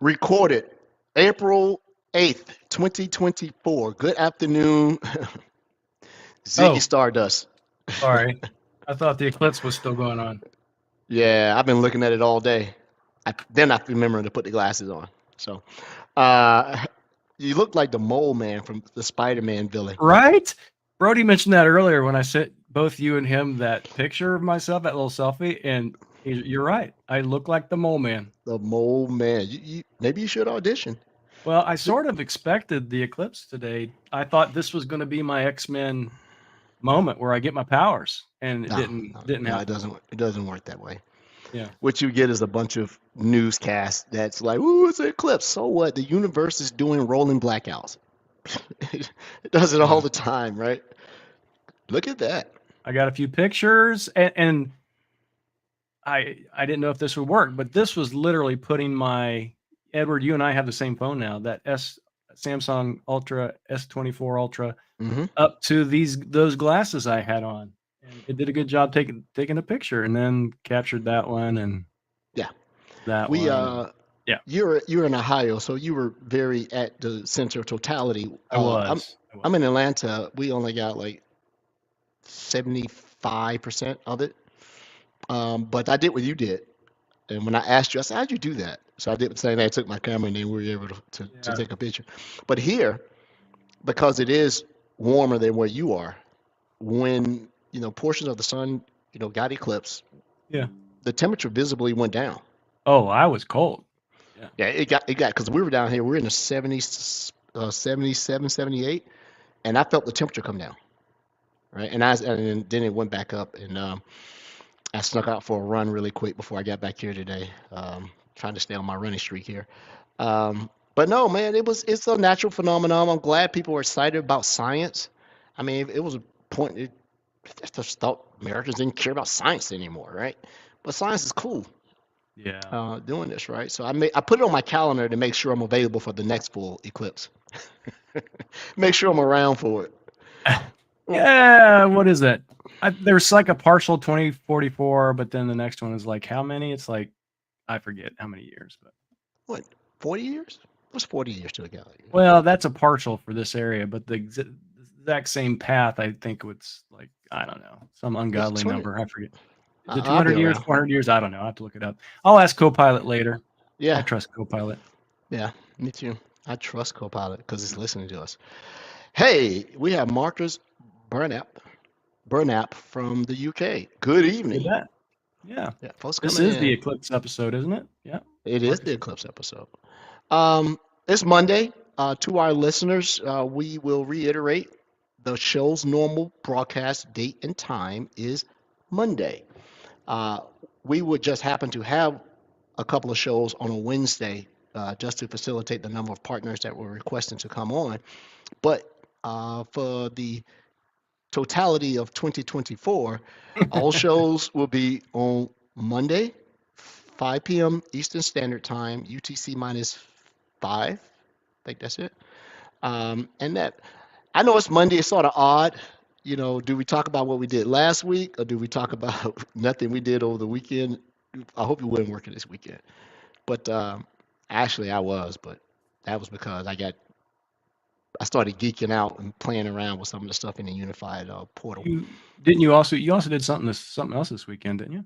Recorded April 8th, 2024. Good afternoon, Ziggy Oh, Stardust. sorry. I thought the eclipse was still going on. Yeah, I've been looking at it all day. Then I remember to put the glasses on. So, uh, you look like the mole man from the Spider-Man villain. Right? Brody mentioned that earlier when I sent both you and him that picture of myself, that little selfie, and you're right. I look like the mole man. The mole man. Maybe you should audition. Well, I sort of expected the eclipse today. I thought this was going to be my X-Men moment where I get my powers, and it No, didn't no, it happen. doesn't. It doesn't work that way. Yeah. What you get is a bunch of newscasts that's like, "Ooh, it's an eclipse." So what? The universe is doing rolling blackouts. It does it all Yeah. the time, right? Look at that. I got a few pictures, and I didn't know if this would work, but this was literally putting my Edward. You and I have the same phone now. That Samsung Ultra S24 Ultra Hmm. up to those glasses I had on, and it did a good job taking a picture, and then captured that one and Yeah, that we one, and yeah, you're in Ohio, so you were very at the center of totality. I was. I was. I'm in Atlanta. We only got like 75% of it. But I did what you did. And when I asked you, I said, "How'd you do that?" So I did the same thing. I took my camera and then we were able to Yeah. take a picture. But here, because it is warmer than where you are, when portions of the sun got eclipsed, Yeah. the temperature visibly went down. Oh, I was cold. Yeah. Yeah, it got because we were down here. We're in the 70s, 77, 78, and I felt the temperature come down. Right, and then it went back up, and I snuck out for a run really quick before I got back here today. Trying to stay on my running streak here. But no, man, it's a natural phenomenon. I'm glad people are excited about science. I mean, it was a point. I just thought Americans didn't care about science anymore, right? But science is cool. Yeah. Doing this, right? So I put it on my calendar to make sure I'm available for the next full eclipse. Make sure I'm around for it. Yeah. What is that? There's like a partial 2044, but then the next one is like how many? It's like I forget how many years, but What, 40 years? What's 40 years to a galaxy? well, that's a partial for this area, but the exact same path, I think it's like I don't know, some It's ungodly 20. number. I forget. Is it I'll be 200 years, around. 400 years? I don't know. I have to look it up. I'll ask Copilot later. I Yeah, trust Copilot. yeah, me too. I trust Copilot because it's listening to us. Hey, we have Marcus Burnap from the UK. Good Did evening. that? Yeah. Yeah, folks This coming is the in. eclipse episode, isn't it? Yeah. It is the Marcus. Eclipse episode. It's Monday. To our listeners, we will reiterate the show's normal broadcast date and time is Monday. Uh, we would just happen to have a couple of shows on a Wednesday just to facilitate the number of partners that were requesting to come on. But for the totality of 2024, all shows will be on Monday, 5 p.m. Eastern Standard Time, UTC minus 5. I think that's it. And that I know it's Monday. It's sort of odd. Do we talk about what we did last week or do we talk about nothing we did over the weekend? I hope you weren't working this weekend. But actually, I was, but that was because I started geeking out and playing around with some of the stuff in the unified portal. You also did something else this weekend, didn't you?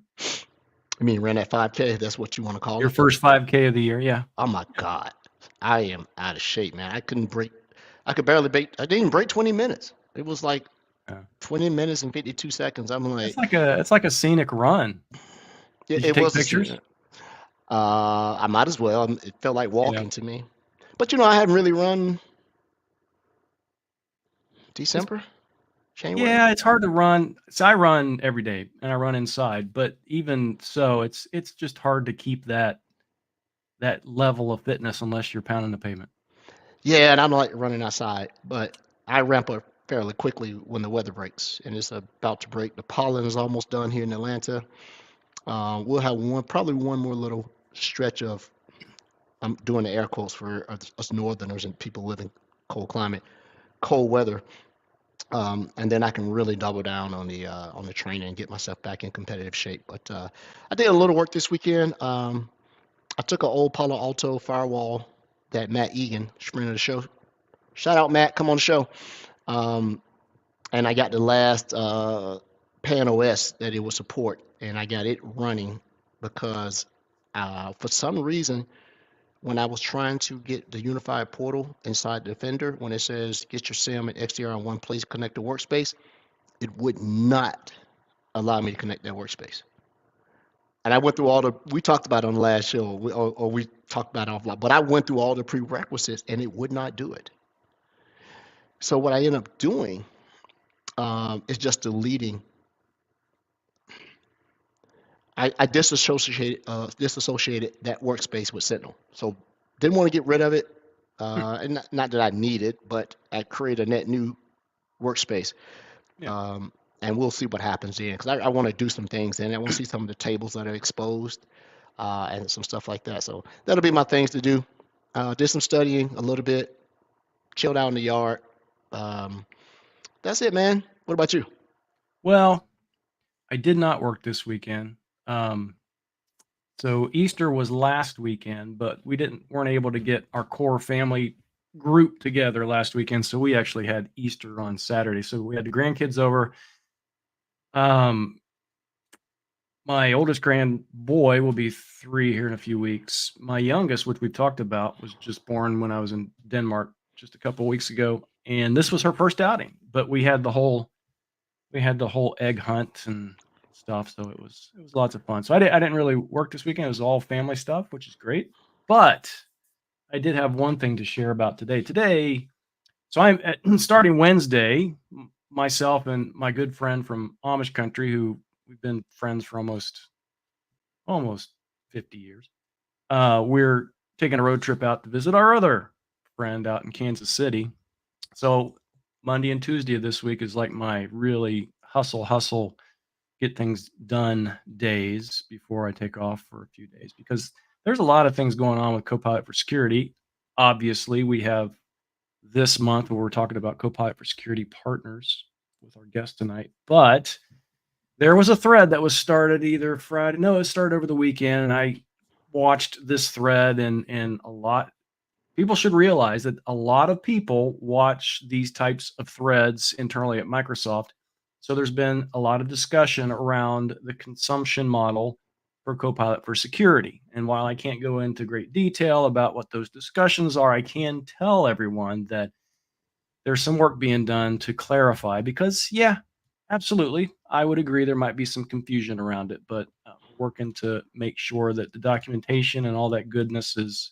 I mean, ran that 5K. That's what you want to call Your it. first 5K of the year, yeah. Oh my God, I am out of shape, man. I couldn't break. I could barely break. I didn't break 20 minutes. It was like Yeah. 20 minutes and 52 seconds. I'm like, It's like a scenic run. Did you it take was a pictures? scene. I might as well. It felt like Yeah. walking to me. But I hadn't really run It's December, January. Yeah, it's hard to run. So I run every day and I run inside, but even so, it's just hard to keep that level of fitness unless you're pounding the pavement. Yeah, and I don't like running outside, but I ramp up fairly quickly when the weather breaks, and it's about to break. The pollen is almost done here in Atlanta. We'll have probably one more little stretch of. I'm doing the air quotes for us Northerners and people living cold climate, cold weather, and then I can really double down on the training and get myself back in competitive shape. But I did a little work this weekend. I took an old Palo Alto firewall that Matt Egan, friend of the show. Shout out Matt, come on the show. Um, and I got the last Pan OS that it would support, and I got it running because for some reason, when I was trying to get the unified portal inside Defender, when it says get your SIM and XDR in one place, connect the workspace, it would not allow me to connect that workspace. And I went through all the, we talked about it on the last show, or we talked about it offline, but I went through all the prerequisites and it would not do it. So what I ended up doing is just deleting. I disassociated that workspace with Sentinel. So didn't want to get rid of it. And not that I need it, but I created a net new workspace. Yeah. And we'll see what happens then. Because I want to do some things and I want to see some of the tables that are exposed and some stuff like that. So that'll be my things to do. Did some studying a little bit, chilled out in the yard. Um, that's it, man. What about you? Well, I did not work this weekend. So Easter was last weekend, but weren't able to get our core family group together last weekend. So we actually had Easter on Saturday. So we had the grandkids over. My oldest grand boy will be 3 here in a few weeks. My youngest, which we've talked about, was just born when I was in Denmark just a couple of weeks ago, and this was her first outing. But we had the whole egg hunt and stuff, so it was lots of fun. So I didn't really work this weekend. It was all family stuff, which is great. But I did have one thing to share about today. So I'm starting Wednesday. Myself and my good friend from Amish country, who we've been friends for almost 50 years. We're taking a road trip out to visit our other friend out in Kansas City. So Monday and Tuesday of this week is like my really hustle, get things done days before I take off for a few days, because there's a lot of things going on with Copilot for Security. Obviously, we have this month where we're talking about Copilot for Security partners with our guest tonight, but there was a thread that was started either Friday. No, it started over the weekend, and I watched this thread, and a lot people should realize that a lot of people watch these types of threads internally at Microsoft. So there's been a lot of discussion around the consumption model for Copilot for Security. And while I can't go into great detail about what those discussions are, I can tell everyone that there's some work being done to clarify, because yeah, absolutely, I would agree there might be some confusion around it, but we're working to make sure that the documentation and all that goodness is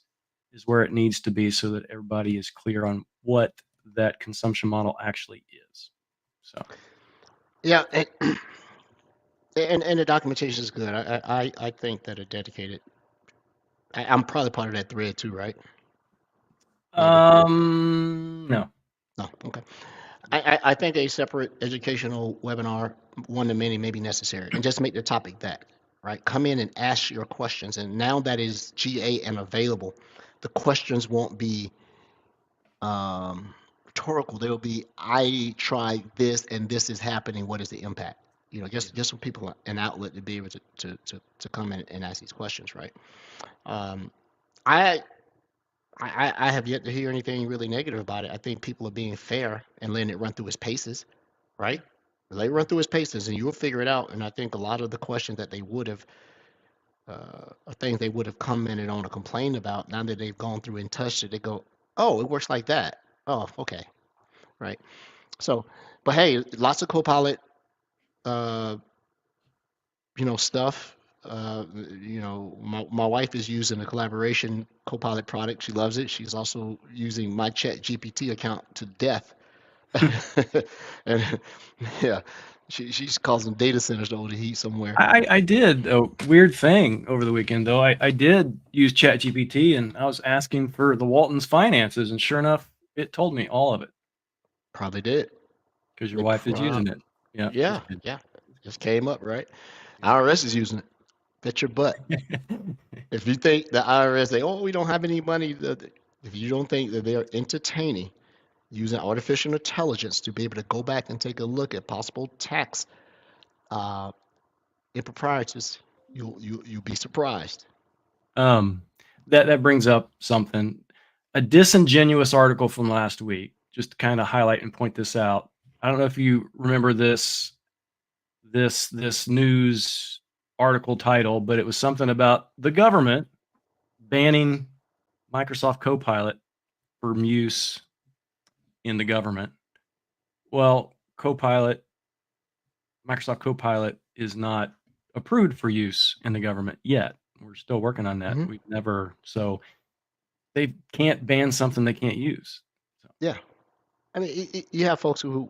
where it needs to be, so that everybody is clear on what that consumption model actually is. So Yeah, and the documentation is good. I think that a dedicated. I'm probably part of that thread too, right? Maybe. no. No. Okay. I think a separate educational webinar, one to many, may be necessary, and just make the topic that, right? Come in and ask your questions, and now that is GA and available, the questions won't be rhetorical. They'll be, I tried this and this is happening. What is the impact? You know, just for people an outlet to be able to come in and ask these questions, right? Um, I I have yet to hear anything really negative about it. I think people are being fair and letting it run through its paces, right? Let it run through its paces, and you'll figure it out. And I think a lot of the questions that they would have, or things they would have commented on or complained about, now that they've gone through and touched it, they go, "Oh, it works like that. Oh, okay, right." So, but hey, lots of Copilot, uh, stuff. My wife is using a collaboration Copilot product. She loves it. She's also using my Chat GPT account to death. And yeah, she's causing data centers to overheat somewhere. I did a weird thing over the weekend, though. I did use ChatGPT, and I was asking for the Waltons finances, and sure enough, it told me all of it, Probably did. because your They wife is prob using it. Yeah, Yeah, it's good. yeah. Just came up, right? Yeah. IRS is using it. Bet your butt. If you think the IRS say, "Oh, we don't have any money," if you don't think that they're entertaining using artificial intelligence to be able to go back and take a look at possible tax uh, improprieties, you'll be surprised. that brings up something. A disingenuous article from last week, just to kind of highlight and point this out. I don't know if you remember this news article title, but it was something about the government banning Microsoft Copilot for use in the government. Well, Microsoft Copilot is not approved for use in the government yet. We're still working on that. We've never, so they can't ban something they can't use. So. Yeah. I mean, you have folks who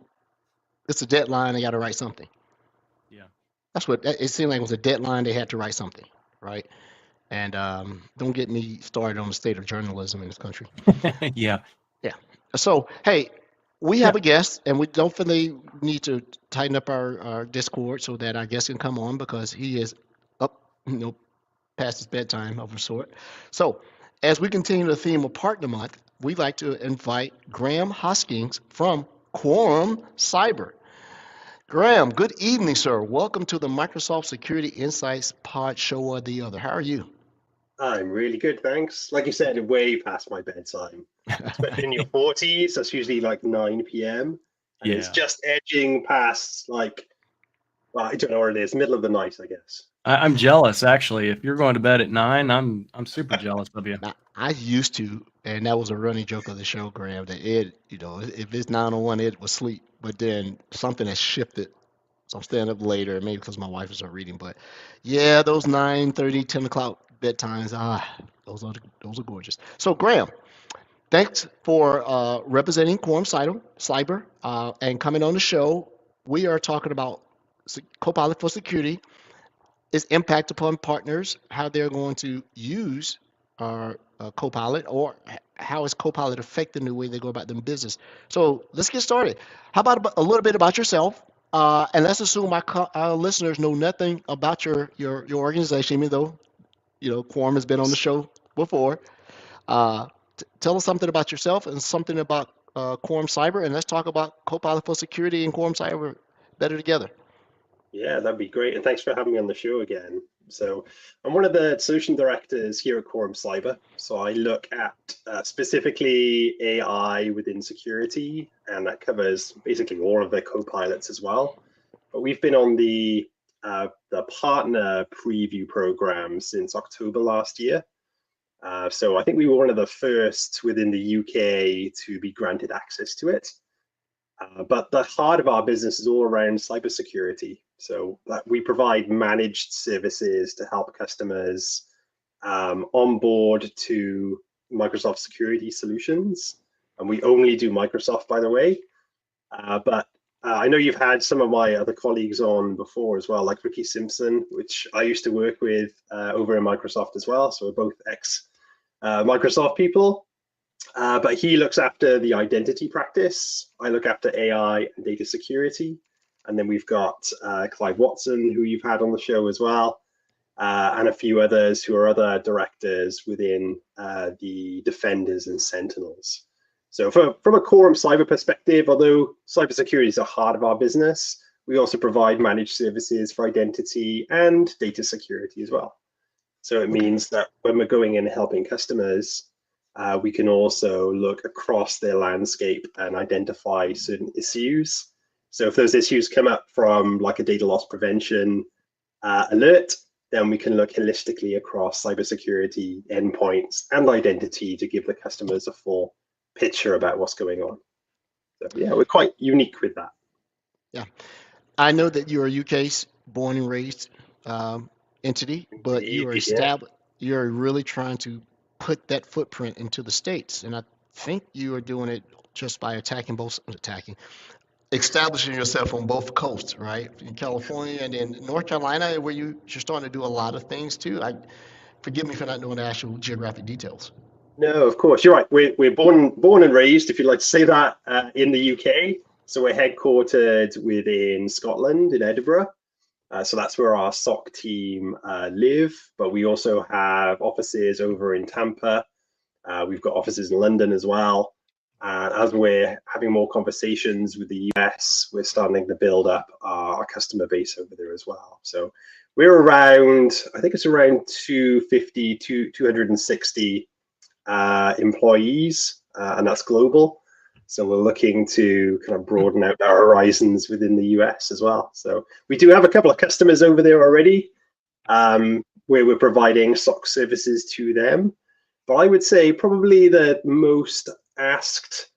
it's a deadline, they got to write something. Yeah. That's what it seemed like. It was a deadline, they had to write something, right? And don't get me started on the state of journalism in this country. Yeah. Yeah. So, hey, we have a guest, and we don't feel they need to tighten up our Discord so that our guest can come on because he is up, past his bedtime of a sort. So, as we continue the theme of Partner Month, we'd like to invite Graham Hoskins from Quorum Cyber. Graham, good evening, sir. Welcome to the Microsoft Security Insights Pod Show or the Other. How are you? I'm really good, thanks. Like you said, way past my bedtime. Especially in your 40s, that's usually like 9 p.m. And it's just edging past like, well, I don't know what it is, middle of the night, I guess. I'm jealous, actually. If you're going to bed at 9, I'm super jealous of you. Now, I used to, and that was a running joke of the show, Graham, that if it's 9:01, Ed was asleep. But then something has shifted. So I'm staying up later, maybe because my wife is up reading. But yeah, those 9:30, 10 o'clock bedtimes, those are gorgeous. So Graham, thanks for representing Quorum Cyber and coming on the show. We are talking about Copilot for Security, its impact upon partners, how they're going to use Copilot, or how is Copilot affecting the way they go about their business. So let's get started. How about a little bit about yourself? And let's assume our listeners know nothing about your organization, even though Quorum has been on the show before. Tell us something about yourself and something about Quorum Cyber, and let's talk about Copilot for Security and Quorum Cyber better together. Yeah, that'd be great. And thanks for having me on the show again. So I'm one of the solution directors here at Quorum Cyber. So I look at specifically AI within security, and that covers basically all of the co-pilots as well. But we've been on the partner preview program since October last year. So I think we were one of the first within the UK to be granted access to it. But the heart of our business is all around cybersecurity. So we provide managed services to help customers onboard to Microsoft security solutions. And we only do Microsoft, by the way. But I know you've had some of my other colleagues on before as well, like Ricky Simpson, which I used to work with over in Microsoft as well. So we're both ex-Microsoft people. But he looks after the identity practice. I look after AI and data security. And then we've got Clive Watson, who you've had on the show as well, and a few others who are other directors within the Defenders and Sentinels. So from a Quorum Cyber perspective, although cybersecurity is the heart of our business, we also provide managed services for identity and data security as well. So it means that when we're going in and helping customers, we can also look across their landscape and identify certain issues. So if those issues come up from like a data loss prevention alert, then we can look holistically across cybersecurity, endpoints, and identity to give the customers a full picture about what's going on. So yeah, we're quite unique with that. Yeah, I know that you're a UK born and raised entity, but you are established. Yeah. You're really trying to put that footprint into the States, and I think you are doing it just by establishing yourself on both coasts, right? In California and in North Carolina, where you're starting to do a lot of things too. Forgive me for not knowing the actual geographic details. No, of course, you're right. We're born and raised, if you'd like to say that, in the UK. So we're headquartered within Scotland, in Edinburgh. So that's where our SOC team live, but we also have offices over in Tampa. We've got offices in London as well. And as we're having more conversations with the US, we're starting to build up our customer base over there as well. So we're around, I think it's around 250 to 260 employees, and that's global. So we're looking to kind of broaden out our horizons within the US as well. So we do have a couple of customers over there already, where we're providing SOC services to them. But I would say probably the most asked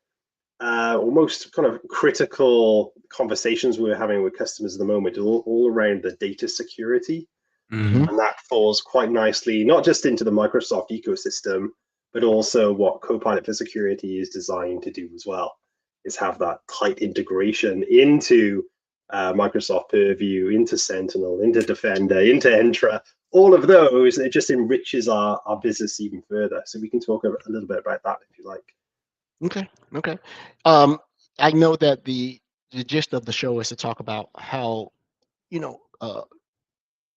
or most kind of critical conversations we're having with customers at the moment are all around the data security. Mhm. And that falls quite nicely, not just into the Microsoft ecosystem, but also what Copilot for Security is designed to do as well, is have that tight integration into Microsoft Purview, into Sentinel, into Defender, into Entra, all of those. It just enriches our business even further. So we can talk a little bit about that if you like. Okay. Okay. Um, I know that the gist of the show is to talk about how, you know,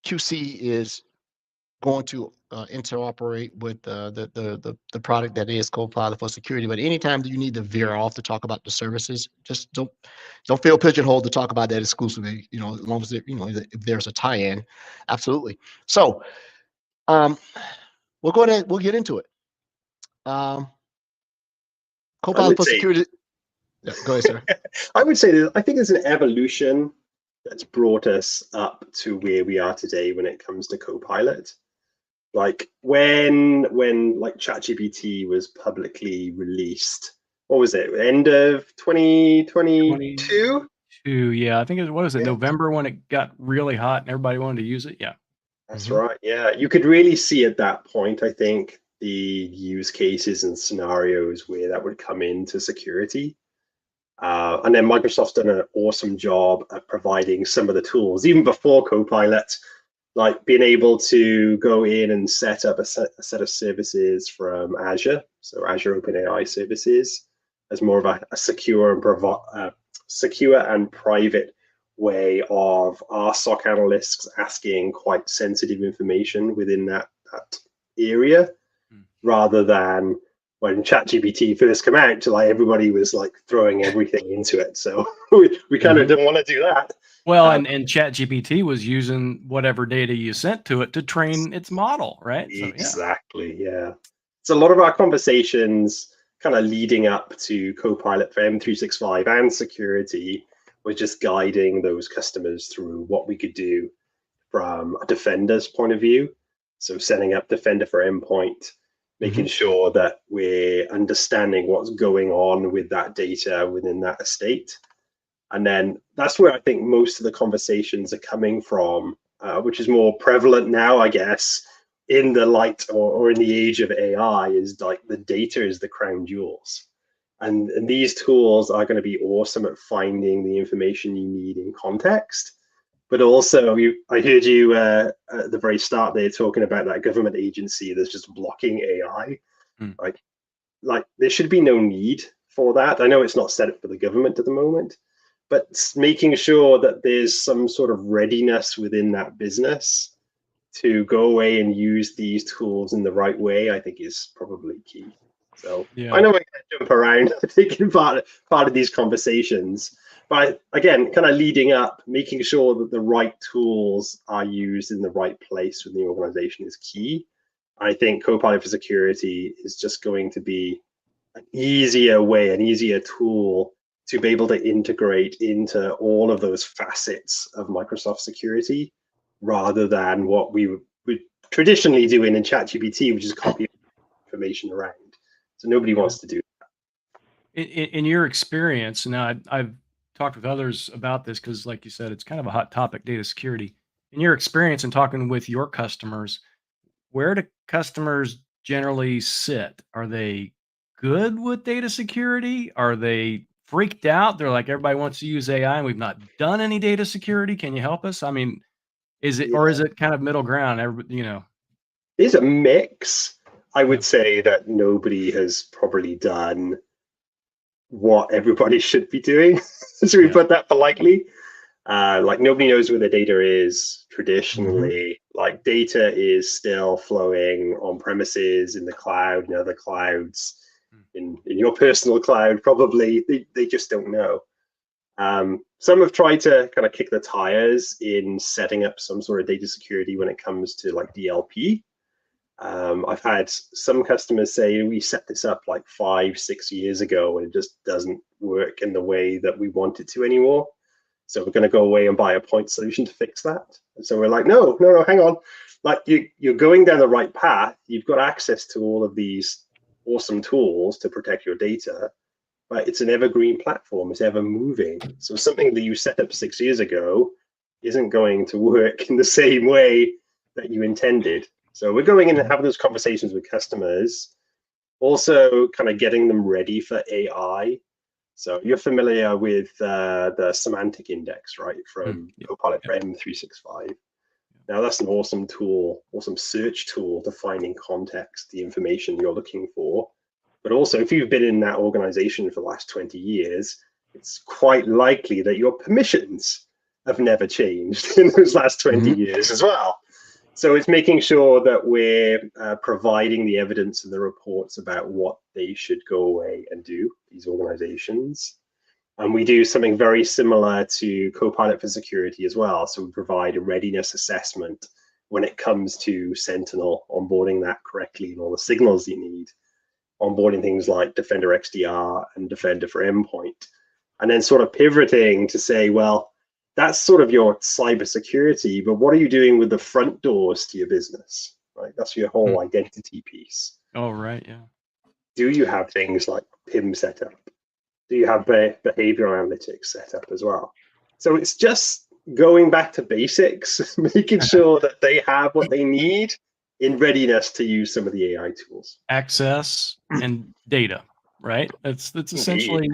QC is going to interoperate with the product that is Copilot for Security. But anytime that you need to veer off to talk about the services, just don't feel pigeonholed to talk about that exclusively. You know, as long as if there's a tie-in, absolutely. So we'll get into it. I Copilot would for say, Security. Yeah, go ahead, sir. I would say that I think there's an evolution that's brought us up to where we are today when it comes to Copilot. Like when like ChatGPT was publicly released, what was it? End of 2022? Yeah, I think it was, what is it, Yeah, November when it got really hot and everybody wanted to use it? Yeah. that's Mhm. right. Yeah, you could really see at that point, I think, the use cases and scenarios where that would come into security. And then Microsoft's done an awesome job at providing some of the tools, even before Copilot, like being able to go in and set up a set of services from Azure, so Azure OpenAI services, as more of a secure and secure and private way of our SOC analysts asking quite sensitive information within that area, rather than when ChatGPT first came out, like everybody was like throwing everything into it. So we kind of Mhm. didn't want to do that. Well, Uh, and ChatGPT was using whatever data you sent to it to train its model, right? So yeah. Exactly, yeah. So a lot of our conversations kind of leading up to Copilot for M365 and security was just guiding those customers through what we could do from a defender's point of view. So setting up Defender for Endpoint, making Mhm. sure that we're understanding what's going on with that data within that estate. And then that's where I think most of the conversations are coming from, which is more prevalent now, I guess, in the light or in the age of AI, is like the data is the crown jewels. And these tools are going to be awesome at finding the information you need in context. But also, I heard you at the very start there talking about that government agency that's just blocking AI. Mm. Like there should be no need for that. I know it's not set up for the government at the moment, but making sure that there's some sort of readiness within that business to go away and use these tools in the right way, I think is probably key. So I Yeah. know I kind of jump around thinking part of these conversations, but again, kind of leading up, making sure that the right tools are used in the right place within the organization is key. I think Copilot for Security is just going to be an easier way, an easier tool to be able to integrate into all of those facets of Microsoft security, rather than what we would traditionally do in ChatGPT, which is copy information around. So nobody Yeah. wants to do In your experience, now I've talked with others about this because, like you said, it's kind of a hot topic, data security. In your experience and talking with your customers, where do customers generally sit? Are they good with data security? Are they freaked out? They're like, everybody wants to use AI and we've not done any data security. Can you help us? I mean, is it, or Yeah. is it kind of middle ground? Everybody, There's a mix. I Yeah. would say that nobody has probably done what everybody should be doing. So we Yeah. put that politely. Like nobody knows where the data is Mhm. traditionally. Like data is still flowing on premises, in the cloud, and other clouds. in your personal cloud, probably they just don't know. Some have tried to kind of kick the tires in setting up some sort of data security when it comes to like DLP. I've had some customers say we set this up like 5-6 years ago and it just doesn't work in the way that we want it to anymore. So we're going to go away and buy a point solution to fix that. And so we're like, no, hang on. Like you're going down the right path. You've got access to all of these awesome tools to protect your data, but it's an evergreen platform. It's ever moving. So something that you set up 6 years ago isn't going to work in the same way that you intended. So we're going in and having those conversations with customers, also kind of getting them ready for AI. So you're familiar with the semantic index, right, from Copilot for M365. Now that's an awesome tool, awesome search tool to find in context the information you're looking for. But also, if you've been in that organization for the last 20 years, it's quite likely that your permissions have never changed in those last 20 years as well. So it's making sure that we're providing the evidence and the reports about what they should go away and do, these organizations. And we do something very similar to Copilot for security as well. So we provide a readiness assessment when it comes to Sentinel, onboarding that correctly and all the signals you need, onboarding things like Defender XDR and Defender for Endpoint, and then sort of pivoting to say, well, that's sort of your cybersecurity, but what are you doing with the front doors to your business, right? That's your whole identity piece. Oh, right, yeah. Do you have things like PIM set up? Do you have behavioral analytics set up as well? So it's just going back to basics, making sure that they have what they need in readiness to use some of the AI tools. Access and data, right? That's essentially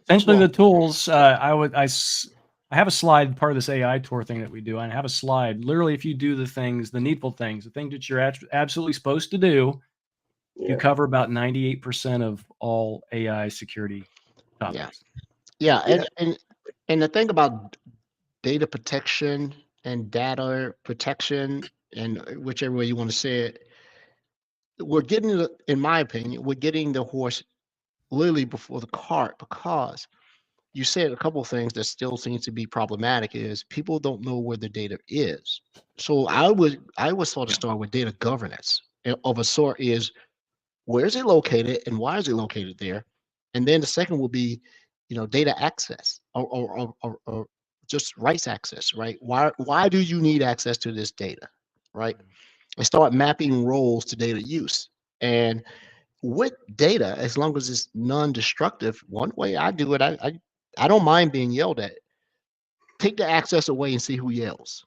Well, the tools. I have a slide, part of this AI tour thing that we do. I have a slide. Literally, if you do the things, the needful things, the things that you're absolutely supposed to do, you cover about 98% of all AI security topics. And the thing about data protection and data protection, and whichever way you want to say it, we're getting, in my opinion, we're getting the horse literally before the cart, because you said a couple of things that still seems to be problematic is people don't know where the data is. So I would sort of start with data governance of a sort is, where is it located and why is it located there? And then the second will be, data access or just rights access, right? Why do you need access to this data, right? And start mapping roles to data use. And with data, as long as it's non-destructive, one way I do it, I don't mind being yelled at. Take the access away and see who yells.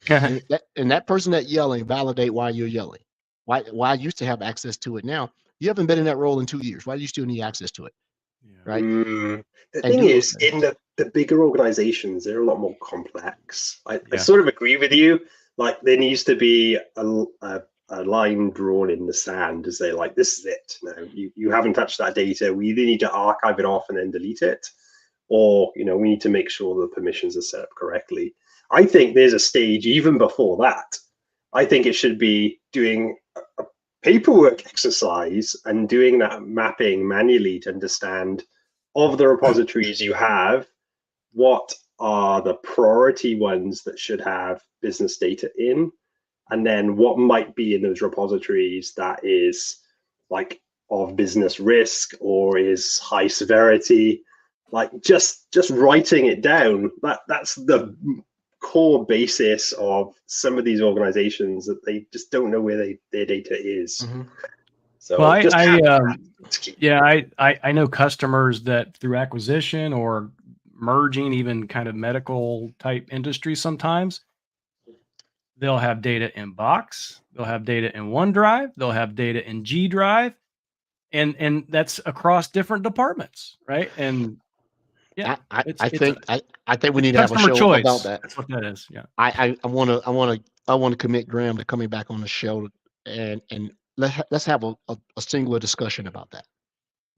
and that person that yelling, validate why you're yelling. Why I used to have access to it. Now you haven't been in that role in 2 years. Why do you still need access to it? Right. The thing is, in the bigger organizations, they're a lot more complex. I sort of agree with you. Like there needs to be a line drawn in the sand to say, like, this is it. No, you haven't touched that data. We either need to archive it off and then delete it, or we need to make sure the permissions are set up correctly. I think there's a stage even before that. I think it should be doing a paperwork exercise and doing that mapping manually to understand, of the repositories you have, what are the priority ones that should have business data in, and then what might be in those repositories that is like of business risk or is high severity. Like just writing it down, that's the core basis of some of these organizations, that they just don't know where their data is. So well, I know customers that through acquisition or merging, even kind of medical type industries, sometimes they'll have data in Box, they'll have data in OneDrive, they'll have data in G Drive, and that's across different departments, right? And I think we need to have a show about that. That's what that is. Yeah. I want to commit Graham to coming back on the show and let's have a singular discussion about that.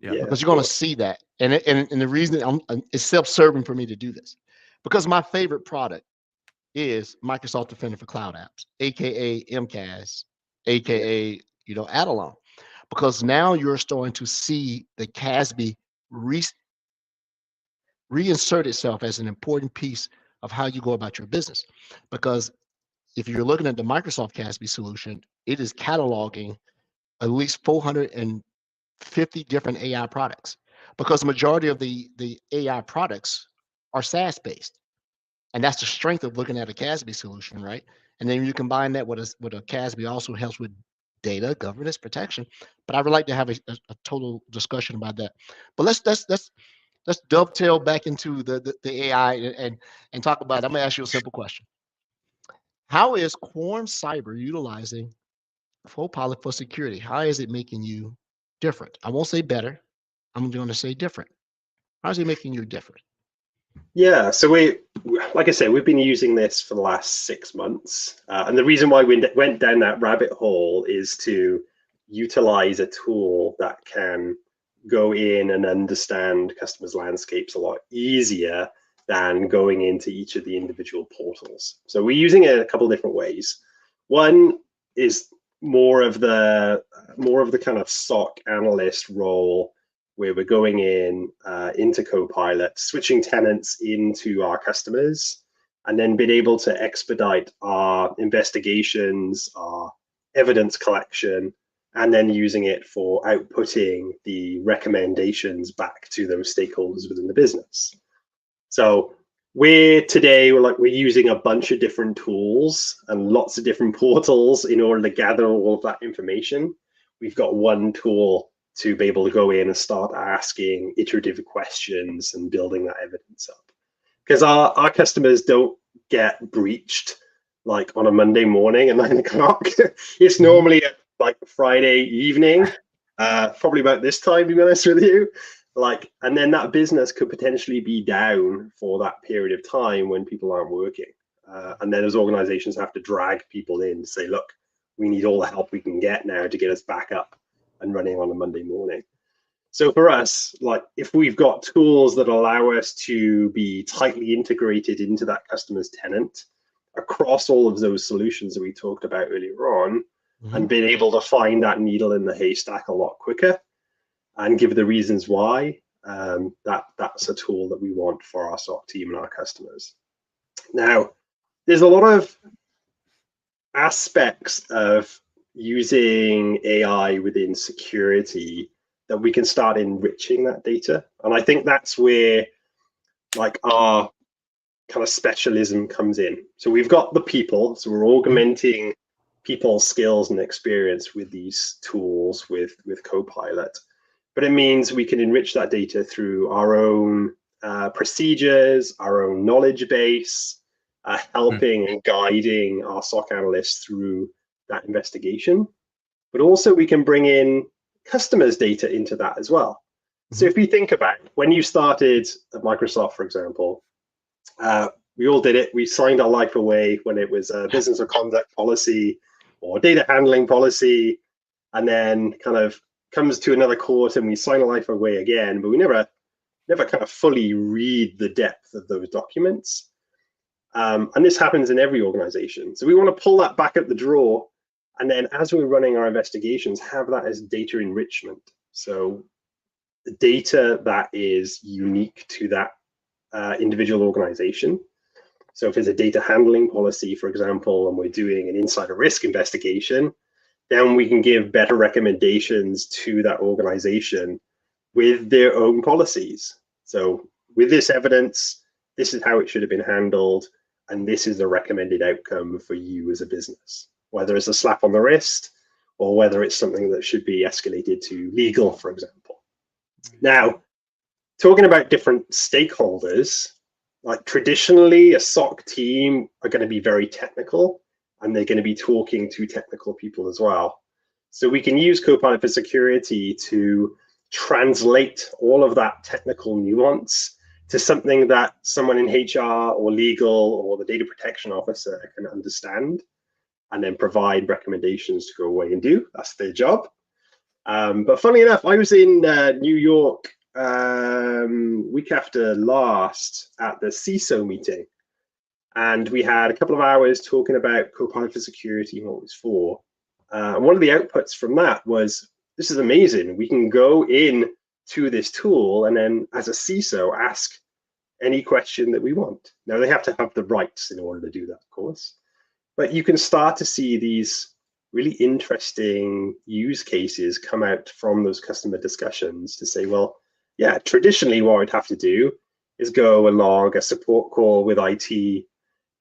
Yeah, because you're going to see that, and the reason it's self-serving for me to do this, because my favorite product is Microsoft Defender for Cloud Apps, aka MCAS, aka Adelon. because now you're starting to see the CASB reinsert itself as an important piece of how you go about your business. Because if you're looking at the Microsoft CASB solution, it is cataloging at least 450 different AI products, because the majority of the AI products are SaaS based. And that's the strength of looking at a CASB solution, right? And then you combine that with a CASB also helps with data governance protection. But I would like to have a total discussion about that. But let's dovetail back into the AI and talk about it. I'm gonna ask you a simple question. How is Quorum Cyber utilizing Copilot for security? How is it making you different? I won't say better. I'm going to say different. How is it making you different? Yeah, so like I said, we've been using this for the last 6 months. And the reason why we went down that rabbit hole is to utilize a tool that can go in and understand customers' landscapes a lot easier than going into each of the individual portals. So we're using it a couple of different ways. One is more of the kind of SOC analyst role, where we're going in into Copilot, switching tenants into our customers, and then being able to expedite our investigations, our evidence collection, and then using it for outputting the recommendations back to those stakeholders within the business. So we're using a bunch of different tools and lots of different portals in order to gather all of that information. We've got one tool to be able to go in and start asking iterative questions and building that evidence up. Because our customers don't get breached like on a Monday morning at 9 o'clock. It's normally at like Friday evening, probably about this time, to be honest with you. And then that business could potentially be down for that period of time when people aren't working. And then those organizations have to drag people in to say, look, we need all the help we can get now to get us back up and running on a Monday morning. So for us, if we've got tools that allow us to be tightly integrated into that customer's tenant across all of those solutions that we talked about earlier on, and being able to find that needle in the haystack a lot quicker and give the reasons why, that's a tool that we want for our SOC team and our customers. Now, there's a lot of aspects of using AI within security that we can start enriching that data. And I think that's where our kind of specialism comes in. So we've got the people, so we're augmenting people's skills and experience with these tools, with Copilot. But it means we can enrich that data through our own procedures, our own knowledge base, helping and guiding our SOC analysts through that investigation. But also we can bring in customers' data into that as well. So if you think about when you started at Microsoft, for example, we all did it. We signed our life away when it was a business or conduct policy or data handling policy, and then kind of comes to another court and we sign a life away again, but we never kind of fully read the depth of those documents. And this happens in every organization. So we want to pull that back up the drawer, and then as we're running our investigations, have that as data enrichment. So the data that is unique to that individual organization. So if it's a data handling policy, for example, and we're doing an insider risk investigation, then we can give better recommendations to that organization with their own policies. So with this evidence, this is how it should have been handled, and this is the recommended outcome for you as a business, whether it's a slap on the wrist or whether it's something that should be escalated to legal, for example. Now, talking about different stakeholders, traditionally a SOC team are going to be very technical, and they're going to be talking to technical people as well. So we can use Copilot for security to translate all of that technical nuance to something that someone in HR or legal or the data protection officer can understand, and then provide recommendations to go away and do. That's their job. But funnily enough, I was in New York week after last at the CISO meeting, and we had a couple of hours talking about Copilot for security and what it was for. And one of the outputs from that was this is amazing. We can go in to this tool and then as a CISO ask any question that we want. Now they have to have the rights in order to do that, of course, but you can start to see these really interesting use cases come out from those customer discussions to say, well, yeah, traditionally what I'd have to do is go and log a support call with IT.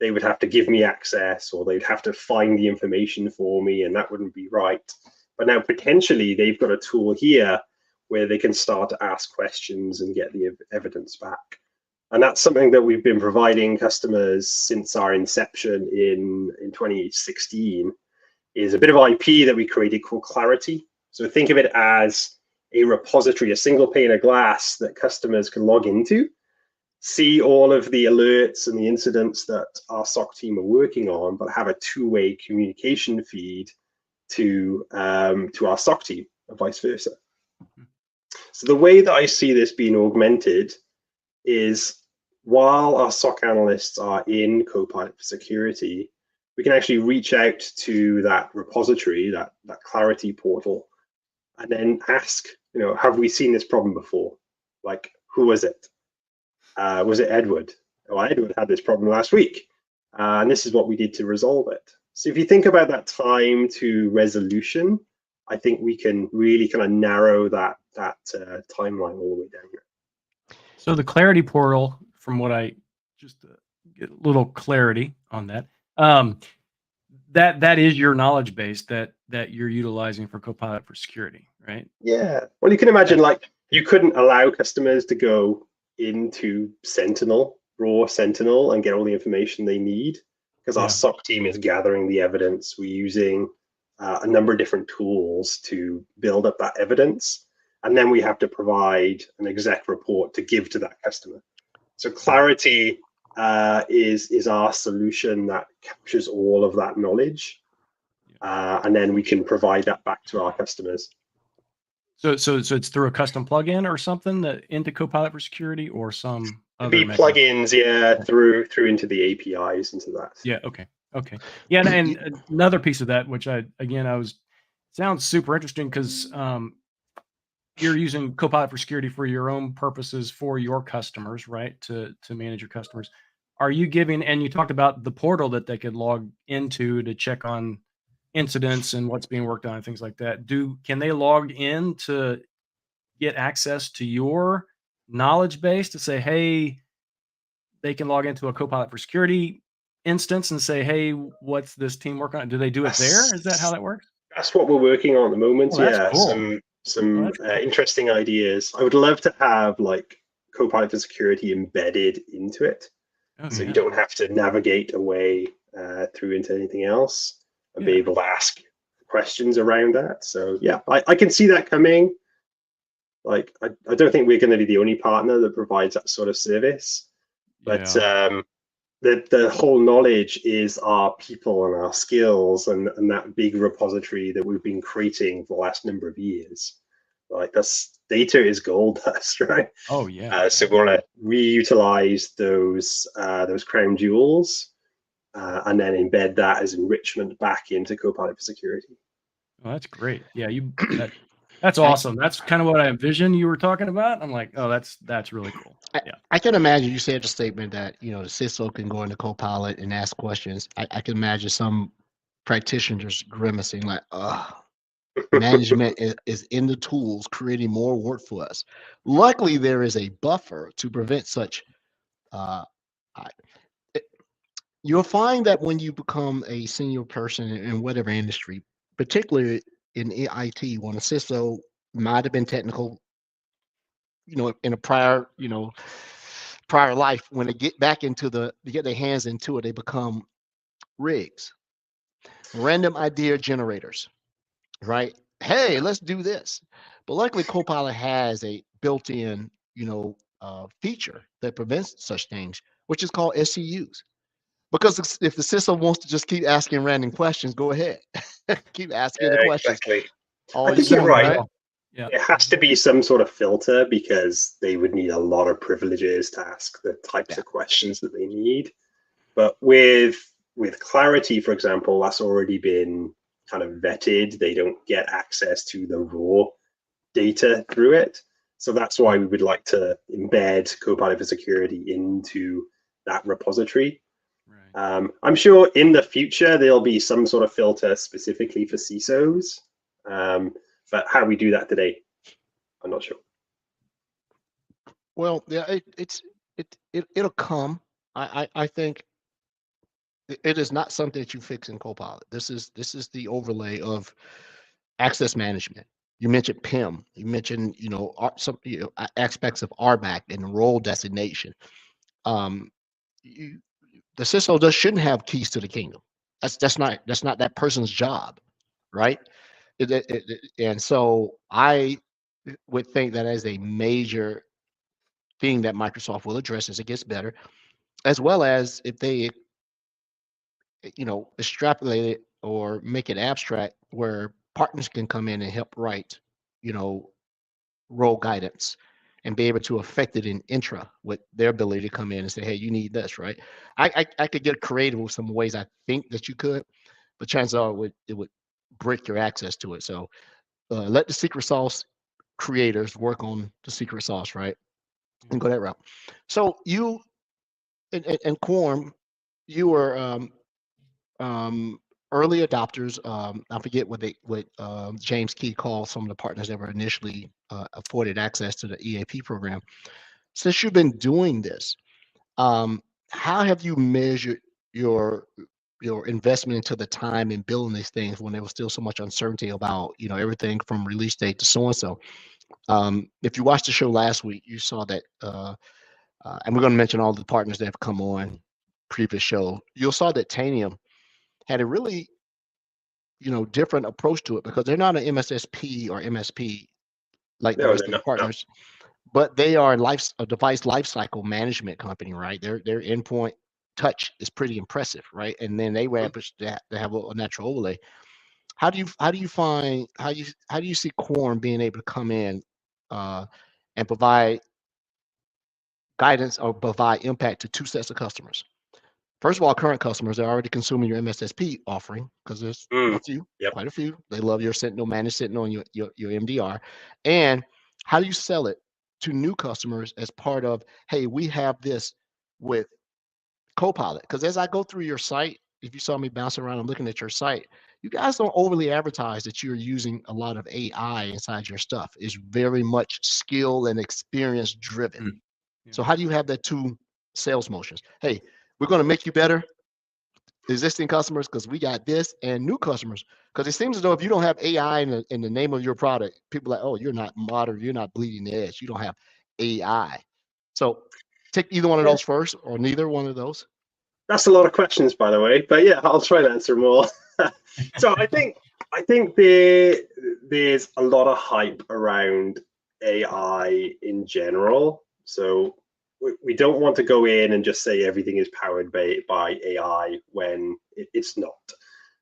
They would have to give me access, or they'd have to find the information for me, and that wouldn't be right. But now potentially they've got a tool here where they can start to ask questions and get the evidence back. And that's something that we've been providing customers since our inception in 2016, is a bit of IP that we created called Clarity. So think of it as a repository, a single pane of glass that customers can log into, see all of the alerts and the incidents that our SOC team are working on, but have a two-way communication feed to our SOC team, and vice versa. So the way that I see this being augmented is, while our SOC analysts are in Copilot for Security, we can actually reach out to that repository, that Clarity portal, and then ask, have we seen this problem before? Like, who was it? Was it Edward? Oh, Edward had this problem last week, and this is what we did to resolve it. So if you think about that time to resolution, I think we can really kind of narrow that timeline all the way down here. So the Clarity portal, from what I just get a little clarity on that, that is your knowledge base that you're utilizing for Copilot for Security, right? Yeah. Well, you can imagine, like, you couldn't allow customers to go into Sentinel, raw Sentinel, and get all the information they need, because our SOC team is gathering the evidence. We're using a number of different tools to build up that evidence, and then we have to provide an exec report to give to that customer. So Clarity is our solution that captures all of that knowledge, and then we can provide that back to our customers. So it's through a custom plugin or something that into Copilot for Security, or some other plugins, yeah, through into the APIs into that. Yeah. Okay. Yeah, and another piece of that, which sounds super interesting, because you're using Copilot for Security for your own purposes for your customers, right? To manage your customers. Are you giving? And you talked about the portal that they could log into to check on incidents and what's being worked on and things like that. Can they log in to get access to your knowledge base to say, hey, they can log into a Copilot for Security instance and say, hey, what's this team working on? Do they do it there? Is that how that works? That's what we're working on at the moment. Oh, that's cool. Some interesting ideas. I would love to have like Copilot for Security embedded into it, so you don't have to navigate away through into anything else, and be able to ask questions around that. So yeah, I can see that coming. Like, I don't think we're going to be the only partner that provides that sort of service, but the whole knowledge is our people and our skills, and that big repository that we've been creating for the last number of years. Like, that's data is gold dust, right? Oh yeah. So we want to reutilize those crown jewels, and then embed that as enrichment back into Copilot for Security. Oh, that's great. Yeah, that's awesome. That's kind of what I envisioned you were talking about. I'm like, oh, that's really cool. Yeah. I can imagine you said the statement that, the CISO can go into Copilot and ask questions. I can imagine some practitioners grimacing like, management is in the tools creating more work for us. Luckily, there is a buffer to prevent such. You'll find that when you become a senior person in whatever industry, particularly in IT, when a CISO might have been technical, in a prior life, when they get back into they get their hands into it, they become rigs, random idea generators, right? Hey, let's do this. But luckily, Copilot has a built-in, feature that prevents such things, which is called SCUs. Because if the CISO wants to just keep asking random questions, go ahead. Keep asking the questions. Exactly. I think you're right. Yeah. It has to be some sort of filter, because they would need a lot of privileges to ask the types of questions that they need. But with Clarity, for example, that's already been kind of vetted. They don't get access to the raw data through it. So that's why we would like to embed Copilot for Security into that repository. Right. I'm sure in the future there'll be some sort of filter specifically for CISOs, but how we do that today, I'm not sure. Well, yeah, it'll come. I think it is not something that you fix in Copilot. This is the overlay of access management. You mentioned PIM. You mentioned some aspects of RBAC and role designation. The CISO shouldn't have keys to the kingdom. That's not that person's job, right? And so I would think that as a major thing that Microsoft will address as it gets better, as well as if they extrapolate it or make it abstract where partners can come in and help write role guidance and be able to affect it in intra with their ability to come in and say, hey, you need this, right? I could get creative with some ways I think that you could, but chances are it would break your access to it. So let the secret sauce creators work on the secret sauce, right? And go that route. So you and Quorum, you were early adopters. I forget what James Key called some of the partners that were initially afforded access to the EAP program. Since you've been doing this, how have you measured your investment into the time in building these things when there was still so much uncertainty about everything from release date to so and so? If you watched the show last week, you saw that, and we're going to mention all the partners that have come on previous show. You saw that Tanium had a really different approach to it because they're not an MSSP or MSP like the No, rest they're of your not. No. partners, but they are a device lifecycle management company, right? Their endpoint touch is pretty impressive, right? And then they wrap it to have a natural overlay. How do you see Quorum being able to come in and provide guidance or provide impact to two sets of customers? First of all, current customers are already consuming your MSSP offering because there's a few, Yep. quite a few. They love your Sentinel, managed Sentinel, and your MDR. And how do you sell it to new customers as part of, hey, we have this with Copilot? Because as I go through your site, if you saw me bouncing around and looking at your site, you guys don't overly advertise that you're using a lot of AI inside your stuff. It's very much skill and experience driven. So how do you have that two sales motions? Hey, we're going to make you better, existing customers, because we got this, and new customers, because it seems as though if you don't have AI in the name of your product, people are like, oh, you're not modern, you're not bleeding edge, you don't have AI. So take either one of those first, or neither one of those. That's a lot of questions, by the way, but yeah, I'll try and answer them all. So I think there's a lot of hype around AI in general. So we don't want to go in and just say everything is powered by AI when it's not.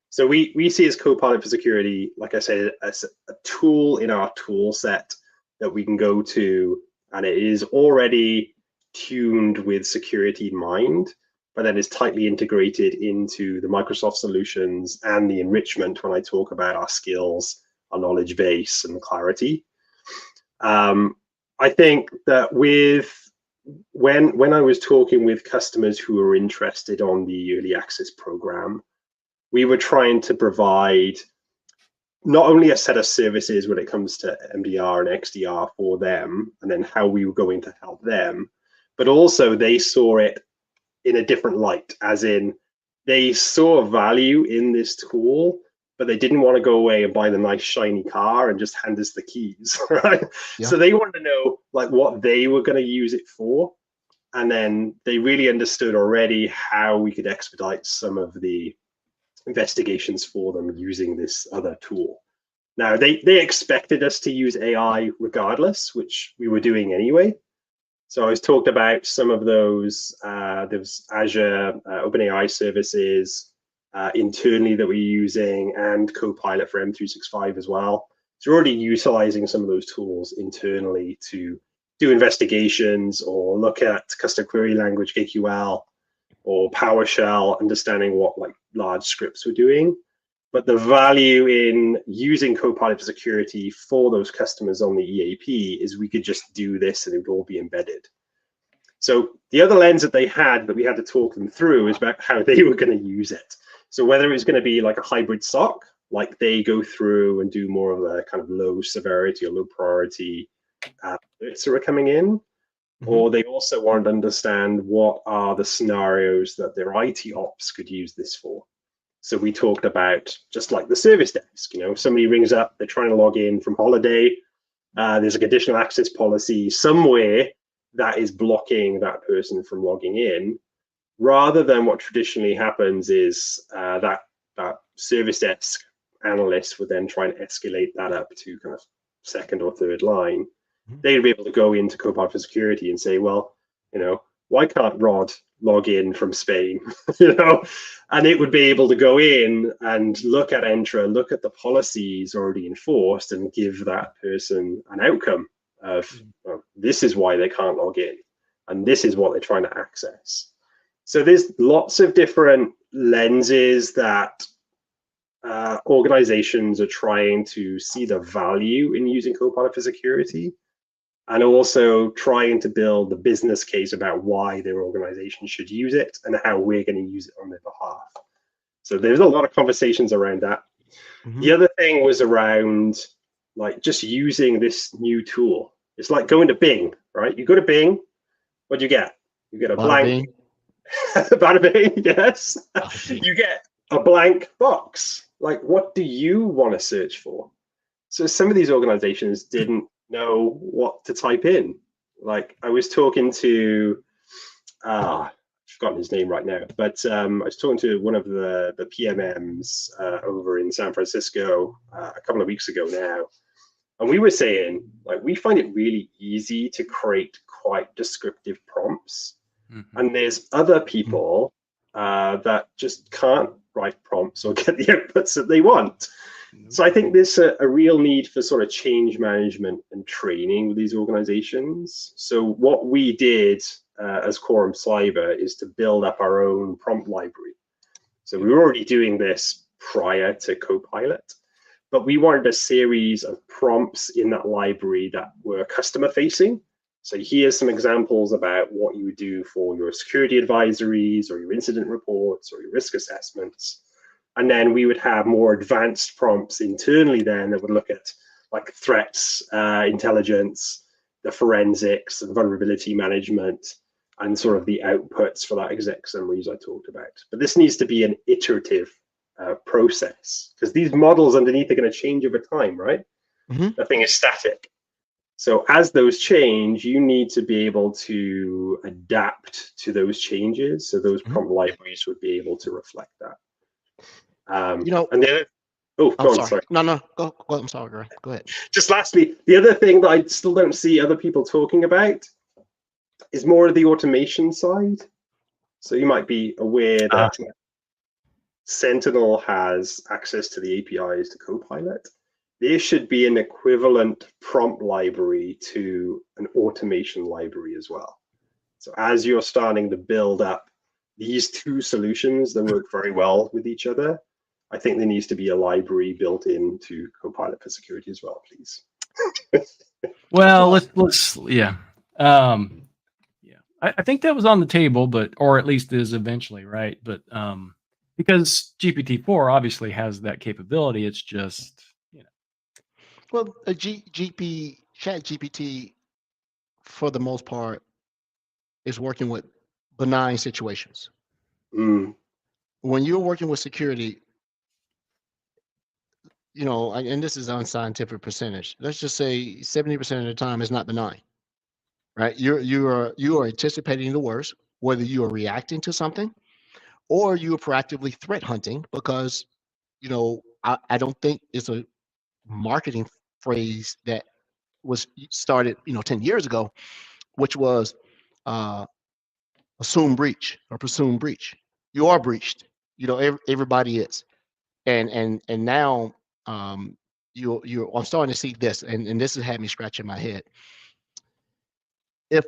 So we see as Copilot for Security, like I said, as a tool in our tool set that we can go to, and it is already tuned with security in mind, but then is tightly integrated into the Microsoft solutions and the enrichment when I talk about our skills, our knowledge base, and clarity. I think that when I was talking with customers who were interested on the early access program, we were trying to provide not only a set of services when it comes to MDR and XDR for them, and then how we were going to help them, but also they saw it in a different light, as in they saw value in this tool, but they didn't want to go away and buy the nice shiny car and just hand us the keys, right? Yeah. So they wanted to know like what they were going to use it for. And then they really understood already how we could expedite some of the investigations for them using this other tool. Now, they expected us to use AI regardless, which we were doing anyway. So I was talked about some of those. There's Azure OpenAI services internally that we're using, and Copilot for M365 as well. So we're already utilizing some of those tools internally to do investigations or look at custom query language, KQL, or PowerShell, understanding what like large scripts we're doing. But the value in using Copilot for security for those customers on the EAP is we could just do this and it would all be embedded. So the other lens that they had that we had to talk them through is about how they were going to use it. So whether it was going to be like a hybrid SOC, like they go through and do more of a kind of low severity or low priority alerts that are coming in, or they also wanted to understand what are the scenarios that their IT ops could use this for. So we talked about just like the service desk, somebody rings up, they're trying to log in from holiday, there's a conditional access policy somewhere that is blocking that person from logging in, rather than what traditionally happens is that service desk analyst would then try and escalate that up to kind of second or third line. They'd be able to go into Copilot for security and say, well, why can't Rod log in from Spain? And it would be able to go in and look at Entra, look at the policies already enforced, and give that person an outcome of well, this is why they can't log in, and this is what they're trying to access. So there's lots of different lenses that organizations are trying to see the value in using Copilot for security, and also trying to build the business case about why their organization should use it and how we're going to use it on their behalf. So there's a lot of conversations around that. The other thing was around like just using this new tool. It's like going to Bing, right? You go to Bing, what do you get? You get a blank. Bada Bing, yes. You get a blank box. Like, what do you want to search for? So some of these organizations didn't know what to type in. Like I was talking to, I've forgotten his name right now, but I was talking to one of the PMMs over in San Francisco a couple of weeks ago now. And we were saying, like, we find it really easy to create quite descriptive prompts. And there's other people that just can't write prompts or get the outputs that they want. So I think there's a real need for sort of change management and training with these organizations. So what we did as Quorum Cyber is to build up our own prompt library. So we were already doing this prior to Copilot, but we wanted a series of prompts in that library that were customer facing. So here's some examples about what you would do for your security advisories or your incident reports or your risk assessments. And then we would have more advanced prompts internally then that would look at like threats, intelligence, the forensics and vulnerability management, and sort of the outputs for that exec summaries I talked about. But this needs to be an iterative process because these models underneath are going to change over time, right? Nothing is static. So as those change, you need to be able to adapt to those changes. So those prompt libraries would be able to reflect that. And then, sorry. No, go. I'm sorry, girl. Go ahead. Just lastly, the other thing that I still don't see other people talking about is more of the automation side. So you might be aware that Sentinel has access to the APIs to Copilot. There should be an equivalent prompt library to an automation library as well. So as you're starting to build up these two solutions that work very well with each other, I think there needs to be a library built into Copilot for security as well, please. Well, let's yeah. I think that was on the table, or at least is eventually, right? But because GPT-4 obviously has that capability, it's just, Well, ChatGPT, for the most part, is working with benign situations. When you're working with security, and this is unscientific percentage. Let's just say 70% of the time is not benign, right? You are anticipating the worst, whether you are reacting to something or you are proactively threat hunting, because I don't think it's a marketing phrase that was started 10 years ago, which was assume breach or presume breach. You are breached. Everybody is, and now I'm starting to see this, and this has had me scratching my head. If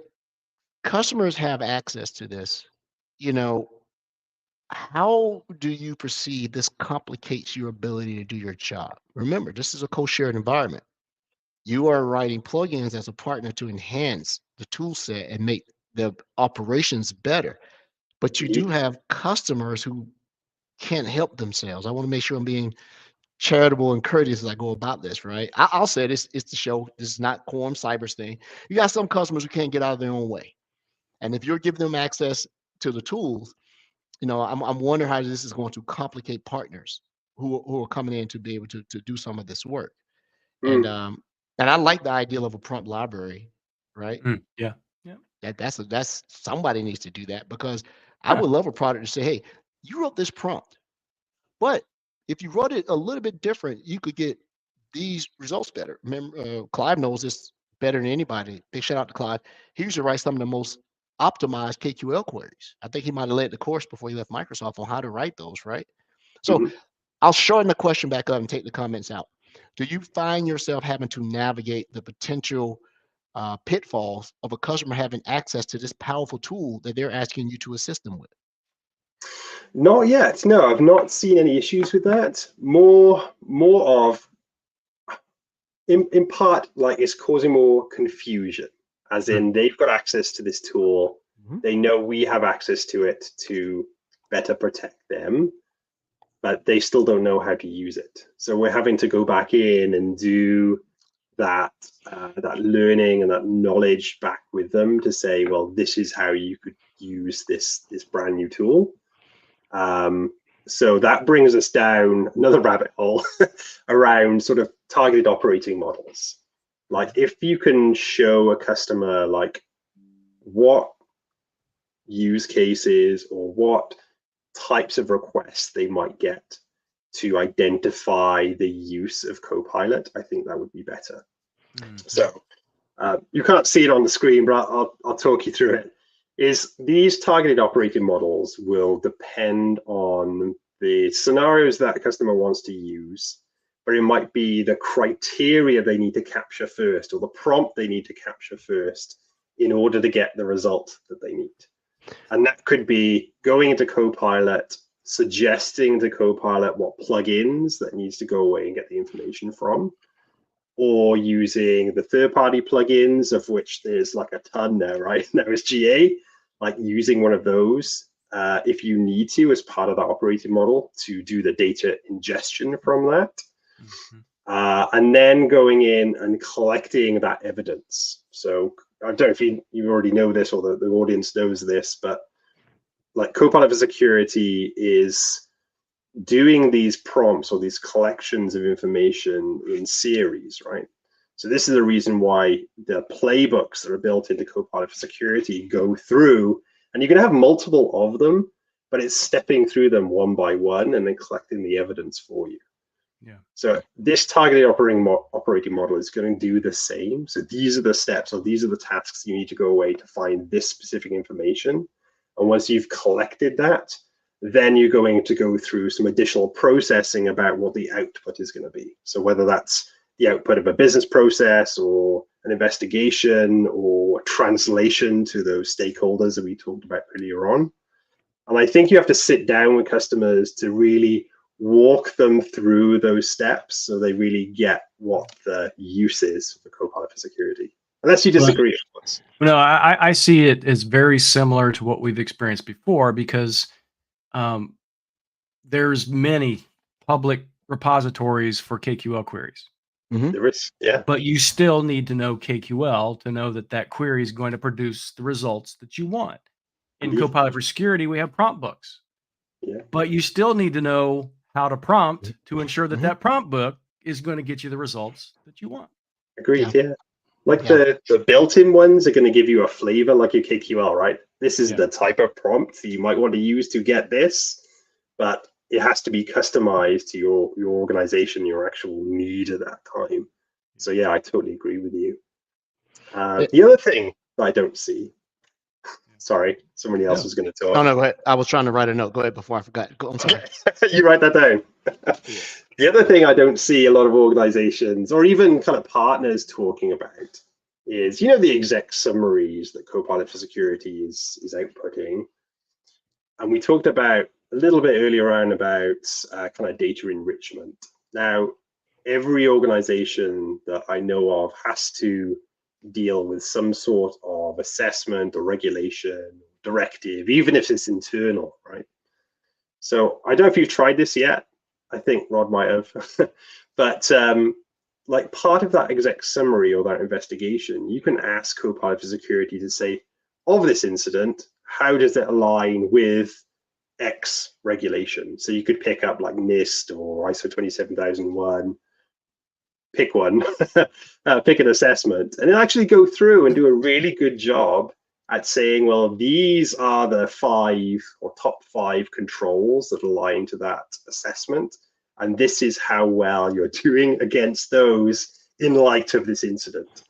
customers have access to this, how do you perceive this complicates your ability to do your job? Remember, this is a co-shared environment. You are writing plugins as a partner to enhance the tool set and make the operations better. But you do have customers who can't help themselves. I want to make sure I'm being charitable and courteous as I go about this, right? I'll say this, it's the show. This is not Quorum Cyber's thing. You got some customers who can't get out of their own way. And if you're giving them access to the tools, I'm wondering how this is going to complicate partners who are coming in to be able to do some of this work. And Mm. and I like the idea of a prompt library, right? Yeah. Yeah. That's somebody needs to do that, because I Huh. would love a product to say, hey, you wrote this prompt, but if you wrote it a little bit different, you could get these results better. Remember, Clive knows this better than anybody. Big shout out to Clive. He used to write some of the most optimized KQL queries. I think he might have led the course before he left Microsoft on how to write those, right? So Mhm. I'll shorten the question back up and take the comments out. Do you find yourself having to navigate the potential pitfalls of a customer having access to this powerful tool that they're asking you to assist them with? Not yet. No, I've not seen any issues with that. More of, in part, like, it's causing more confusion, as in they've got access to this tool. Mhm. They know we have access to it to better protect them, but they still don't know how to use it. So we're having to go back in and do that that learning and that knowledge back with them to say, well, this is how you could use this brand new tool. So that brings us down another rabbit hole around sort of targeted operating models. Like, if you can show a customer like what use cases or what types of requests they might get to identify the use of Copilot, I think that would be better. So you can't see it on the screen, but I'll talk you through it. Is these targeted operating models will depend on the scenarios that a customer wants to use, but it might be the criteria they need to capture first, or the prompt they need to capture first in order to get the result that they need. And that could be going into Copilot, suggesting to Copilot what plugins that needs to go away and get the information from, or using the third-party plugins, of which there's like a ton now, right? Now it's GA, like using one of those if you need to, as part of that operating model, to do the data ingestion from that. And then going in and collecting that evidence. So I don't know if you already know this, or the audience knows this, but like, Copilot for Security is doing these prompts or these collections of information in series, right? So this is the reason why the playbooks that are built into Copilot for Security go through, and you can have multiple of them, but it's stepping through them one by one and then collecting the evidence for you. Yeah. So this targeted operating model is going to do the same. So these are the steps, or these are the tasks you need to go away to find this specific information. And once you've collected that, then you're going to go through some additional processing about what the output is going to be. So whether that's the output of a business process, or an investigation, or translation to those stakeholders that we talked about earlier on. And I think you have to sit down with customers to really walk them through those steps so they really get what the use is for Copilot for Security. Unless you disagree, of course. No, I see it as very similar to what we've experienced before, because there's many public repositories for KQL queries. There is, yeah. But you still need to know KQL to know that that query is going to produce the results that you want. In Indeed. Copilot for Security, we have prompt books. Yeah. But you still need to know how to prompt to ensure that that prompt book is going to get you the results that you want. Agreed, yeah. Like the built-in ones are going to give you a flavor, like your KQL, right? This is the type of prompt that you might want to use to get this, but it has to be customized to your organization, your actual need at that time. So yeah, I totally agree with you. The other thing that I don't see, sorry, somebody else was going to talk. Oh, no, go ahead. I was trying to write a note. Go ahead before I forgot. Go, I'm sorry. You write that down. The other thing I don't see a lot of organizations, or even kind of partners, talking about is, the exec summaries that Copilot for Security is outputting. And we talked about a little bit earlier on about kind of data enrichment. Now, every organization that I know of has to deal with some sort of assessment or regulation, directive, even if it's internal, right? So I don't know if you've tried this yet. I think Rod might have. But like part of that exec summary or that investigation, you can ask Copilot for Security to say, of this incident, how does it align with X regulation? So you could pick up like NIST or ISO 27001, pick one, pick an assessment, and then actually go through and do a really good job at saying, well, these are the 5 or top 5 controls that align to that assessment. And this is how well you're doing against those in light of this incident.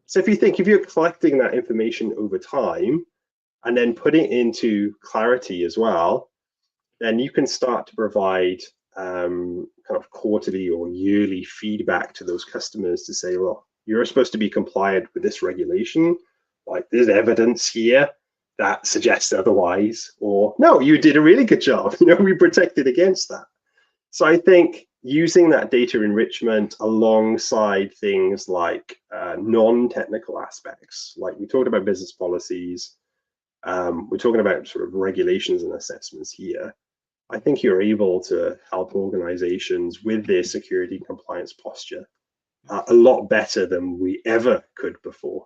So if you think, if you're collecting that information over time and then putting it into Clarity as well, then you can start to provide kind of quarterly or yearly feedback to those customers to say, well, you're supposed to be compliant with this regulation. Like, there's evidence here that suggests otherwise, or no, you did a really good job. We protected against that. So I think using that data enrichment alongside things like non-technical aspects, like we talked about business policies, we're talking about sort of regulations and assessments here. I think you're able to help organizations with their security compliance posture a lot better than we ever could before.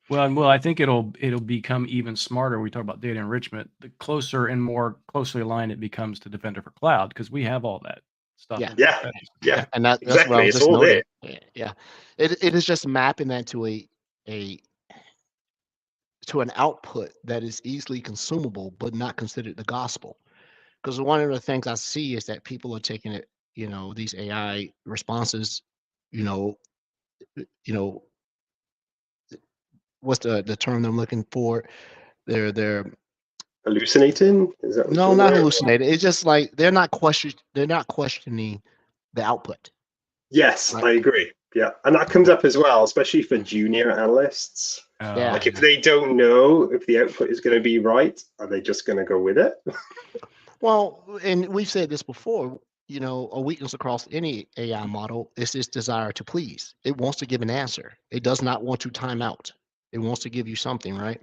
Well, I think it'll become even smarter. We talk about data enrichment. The closer and more closely aligned it becomes to Defender for Cloud, because we have all that stuff. Yeah. And that's exactly. what I was It's just all noting. there. Yeah, it is just mapping that to an output that is easily consumable, but not considered the gospel. Because one of the things I see is that people are taking it, these AI responses, you know, what's the term I'm looking for? They're Hallucinating? Is that no, not hallucinating. It's just like they're not questioning the output. Yes, Right. I agree. Yeah, and that comes up as well, especially for junior analysts. Yeah. Like if they don't know if the output is going to be right, are they just going to go with it? Well, and we've said this before, a weakness across any AI model is its desire to please. It wants to give an answer. It does not want to time out. It wants to give you something, right?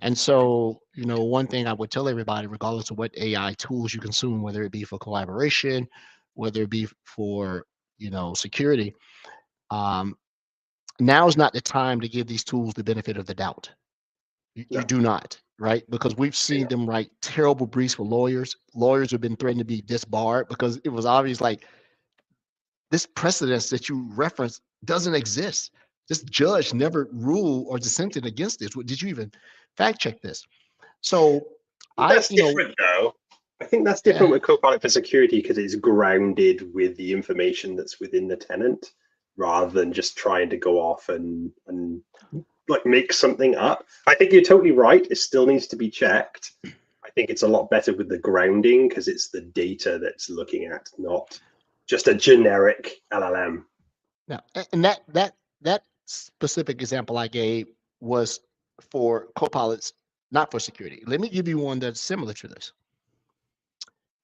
And so, one thing I would tell everybody, regardless of what AI tools you consume, whether it be for collaboration, whether it be for, security, now is not the time to give these tools the benefit of the doubt. You do not, right? Because we've seen them write terrible briefs for lawyers. Lawyers have been threatened to be disbarred because it was obvious like this precedence that you reference doesn't exist. This judge never ruled or dissented against this. Did you even fact check this? So that's different though. I think that's different with Copilot for Security because it's grounded with the information that's within the tenant rather than just trying to go off and like make something up. I think you're totally right. It still needs to be checked. I think it's a lot better with the grounding because it's the data that's looking at, not just a generic LLM. Now, and that specific example I gave was for Copilots, not for security. Let me give you one that's similar to this.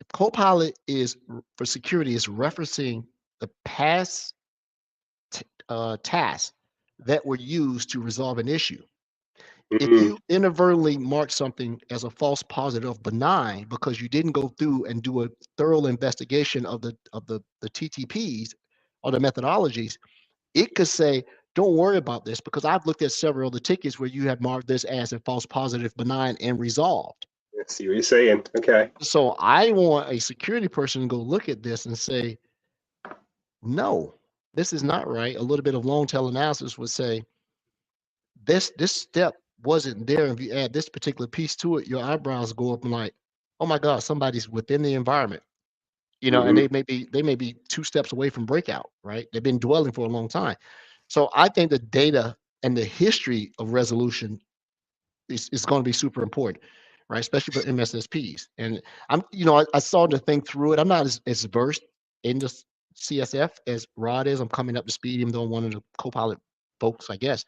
If Copilot is for security is referencing the past tasks that were used to resolve an issue. If you inadvertently mark something as a false positive benign because you didn't go through and do a thorough investigation of the TTPs or the methodologies, it could say, don't worry about this because I've looked at several of the tickets where you have marked this as a false positive benign and resolved. I see what you're saying. Okay. So I want a security person to go look at this and say, no, this is not right. A little bit of long tail analysis would say, this step wasn't there. If you add this particular piece to it, your eyebrows go up and like, oh my God, somebody's within the environment, and they may be 2 steps away from breakout, right? They've been dwelling for a long time. So I think the data and the history of resolution is going to be super important, right? Especially for MSSPs. And I'm, I started to think through it. I'm not as versed in the CSF as Rod is. I'm coming up to speed, even though I'm one of the Copilot folks, I guess.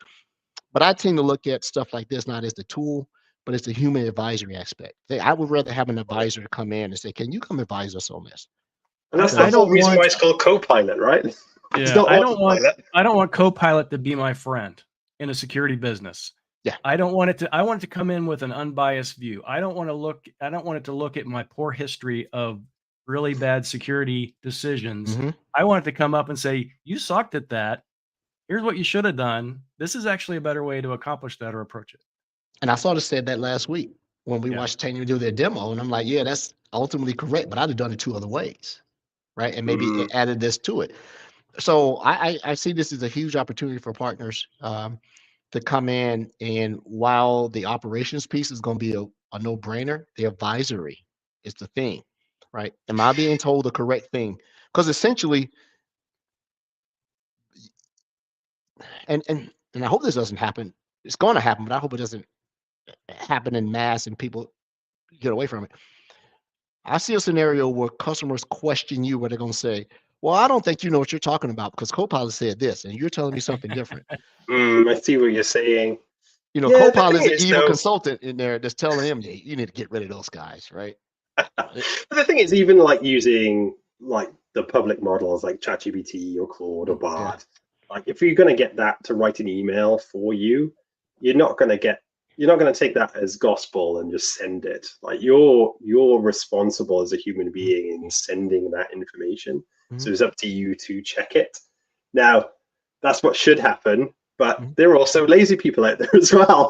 But I tend to look at stuff like this not as the tool, but it's the human advisory aspect. I would rather have an advisor come in and say, "Can you come advise us on this?" And that's I the whole don't reason want- why it's called Copilot, right? It's Yeah, not I don't autopilot. want Copilot to be my friend in a security business. Yeah. I want it to come in with an unbiased view. I don't want it to look at my poor history of really bad security decisions. Mhm. I want it to come up and say, "You sucked at that. Here's what you should have done. This is actually a better way to accomplish that or approach it." And I sort of said that last week when we Yeah. watched Tanya do their demo, and I'm like, "Yeah, that's ultimately correct, but I'd have done it 2 other ways, right? And maybe added this to it." So I see this as a huge opportunity for partners to come in, and while the operations piece is going to be a no-brainer, the advisory is the thing, right? Am I being told the correct thing? Because essentially, and I hope this doesn't happen. It's going to happen, but I hope it doesn't happen in mass and people get away from it. I see a scenario where customers question you, where they're going to say, "Well, I don't think you know what you're talking about because Copilot said this, and you're telling me something different." I see what you're saying. You know, Yeah, the Copilot thing is an is, evil though, consultant in there that's telling him, "Yeah, you need to get rid of those guys," right? but the thing is, even like using like the public models like ChatGPT or Claude or Yeah. Bard, like if you're going to get that to write an email for you, you're not going to take that as gospel and just send it. Like you're responsible as a human being in sending that information. So Mhm. it's up to you to check it. Now, that's what should happen, but Mhm. there are also lazy people out there as well.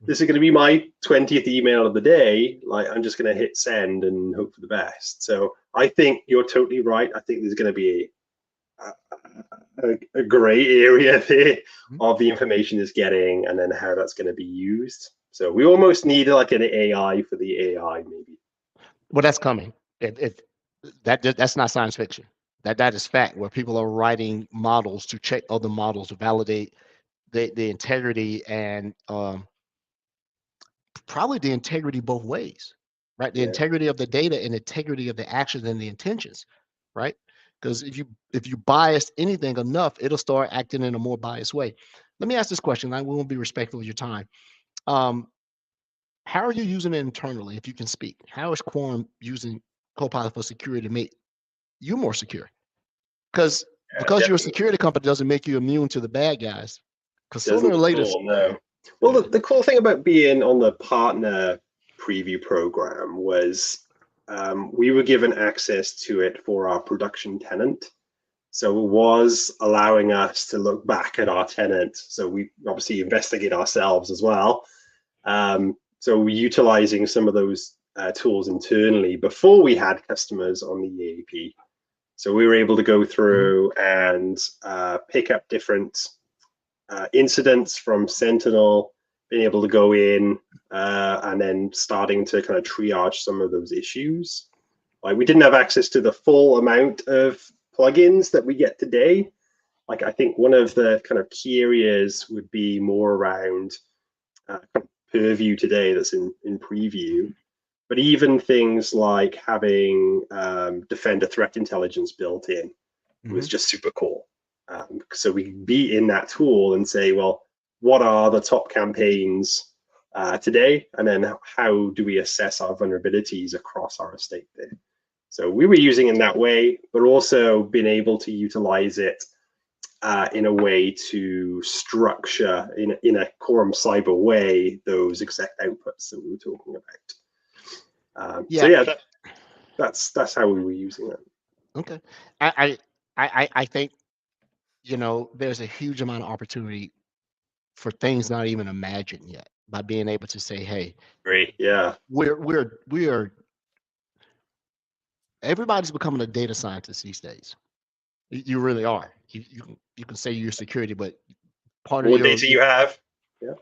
This is going to be my 20th email of the day. Like I'm just going to hit send and hope for the best. So I think you're totally right. I think there's going to be a gray area there of the information is getting and then how that's going to be used. So we almost need like an AI for the AI, maybe. Well, that's coming. That's not science fiction. That is fact. Where people are writing models to check other models to validate the integrity and probably the integrity both ways, right? The Yeah. integrity of the data and integrity of the actions and the intentions, right? Because if you bias anything enough, it'll start acting in a more biased way. Let me ask this question. I will be respectful of your time. Um, how are you using it internally, if you can speak? How is Quorum using Copilot for security to make you more secure? Because you're a Definitely. security company doesn't make you immune to the bad guys. Because sooner Doesn't or at later, all, no. Well, the cool thing about being on the partner preview program was we were given access to it for our production tenant. So it was allowing us to look back at our tenant. So we obviously investigate ourselves as well. So we're utilizing some of those tools internally before we had customers on the EAP. So we were able to go through and pick up different incidents from Sentinel, being able to go in and then starting to kind of triage some of those issues. Like we didn't have access to the full amount of plugins that we get today. Like I think one of the kind of key areas would be more around Purview today that's in preview. But even things like having Defender threat intelligence built in was just super cool. So we can be in that tool and say, well, what are the top campaigns today? And then how do we assess our vulnerabilities across our estate there? So we were using it in that way, but also being able to utilize it in a way to structure in a Quorum cyber way those exact outputs that we were talking about. So yeah, that's how we were using it. Okay. I think, there's a huge amount of opportunity for things not even imagined yet by being able to say, "Hey, Great. Yeah. we are everybody's becoming a data scientist these days. You really are. You can say you're security, but part of What data you have? Yeah.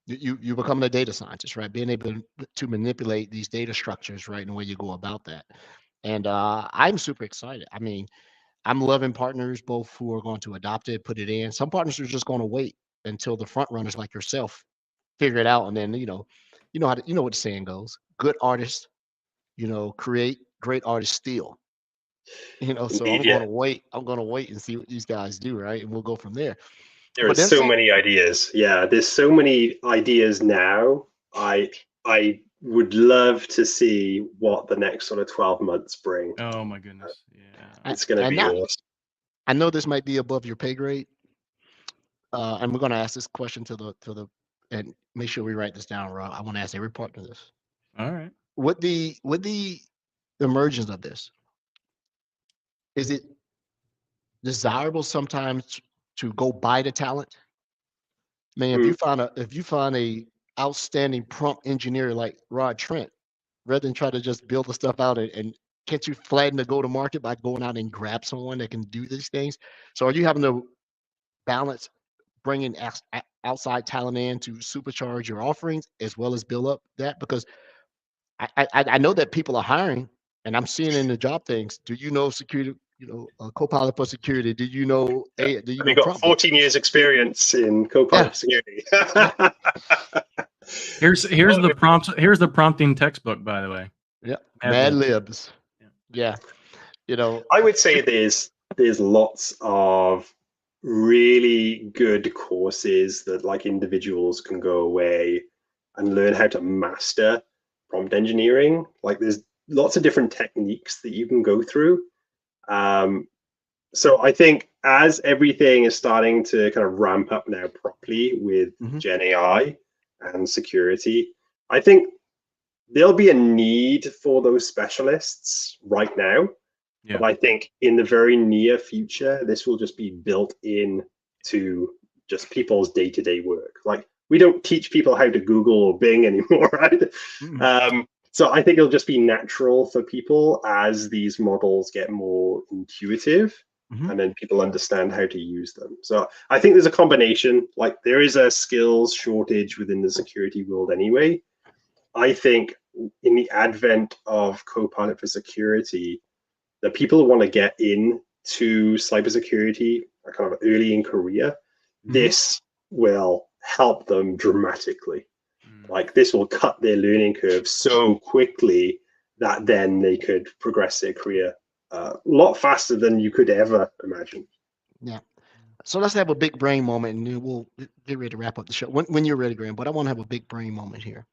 you're becoming a data scientist, right? Being able to manipulate these data structures, right, and the way you go about that. And I'm super excited. I mean, I'm loving partners both who are going to adopt it, put it in. Some partners are just going to wait until the front runners like yourself figure it out, and then you know what the saying goes: good artists, create, great artists steal. So Indeed, I'm going yeah. to wait. I'm going to wait and see what these guys do, right? And we'll go from there. There are But then so many ideas. Yeah, there's so many ideas now I would love to see what the next sort of 12 months bring. Oh my goodness. Yeah. It's going to be awesome. I know this might be above your pay grade, and we're going to ask this question to the and make sure we write this down, Rob. I want to ask every partner this. All right. With the emergence of this, is it desirable sometimes to go buy the talent? Man, if you find a outstanding prompt engineer like Rod Trent, rather than try to just build the stuff out and can't you flatten the go to market by going out and grab someone that can do these things? So are you having to balance bringing outside talent in to supercharge your offerings as well as build up that? Because I know that people are hiring, and I'm seeing in the job things. Do you know security? You know, Copilot for security. Do you know? Do you know? You've got 14 years experience in Copilot security. Here's the prompts. Here's the prompting textbook, by the way. Yeah, Mad Libs. Yeah, you know. I would say there's lots of really good courses that like individuals can go away and learn how to master prompt engineering. Like there's lots of different techniques that you can go through. So I think as everything is starting to kind of ramp up now properly with Gen AI and security, I think there'll be a need for those specialists right now. Yeah. But I think in the very near future, this will just be built in to just people's day-to-day work. Like we don't teach people how to Google or Bing anymore, right? So I think it'll just be natural for people as these models get more intuitive and then people understand how to use them. So I think there's a combination. Like there is a skills shortage within the security world anyway. I think in the advent of Copilot for security, the people who want to get into cybersecurity are kind of early in career, this will help them dramatically. Like this will cut their learning curve so quickly that then they could progress their career a lot faster than you could ever imagine. Yeah. So let's have a big brain moment, and then we'll get ready to wrap up the show when you're ready, Graham. But I want to have a big brain moment here.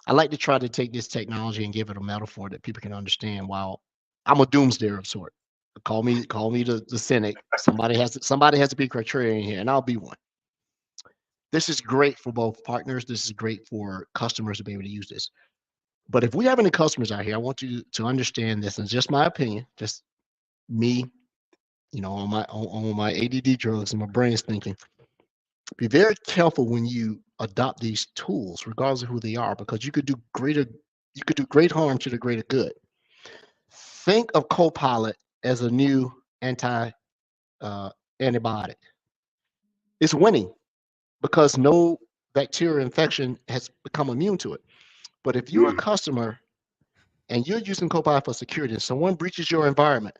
I like to try to take this technology and give it a metaphor that people can understand. While I'm a doomsdayer of sort, call me the cynic. Somebody has to be contrarian here, and I'll be one. This is great for both partners. This is great for customers to be able to use this. But if we have any customers out here, I want you to understand this, and just my opinion, just me, you know, on my ADD drugs and my brain's thinking. Be very careful when you adopt these tools, regardless of who they are, because you could do great harm to the greater good. Think of Copilot as a new antibiotic. It's winning because no bacterial infection has become immune to it. But if you're a customer and you're using Copilot for security and someone breaches your environment,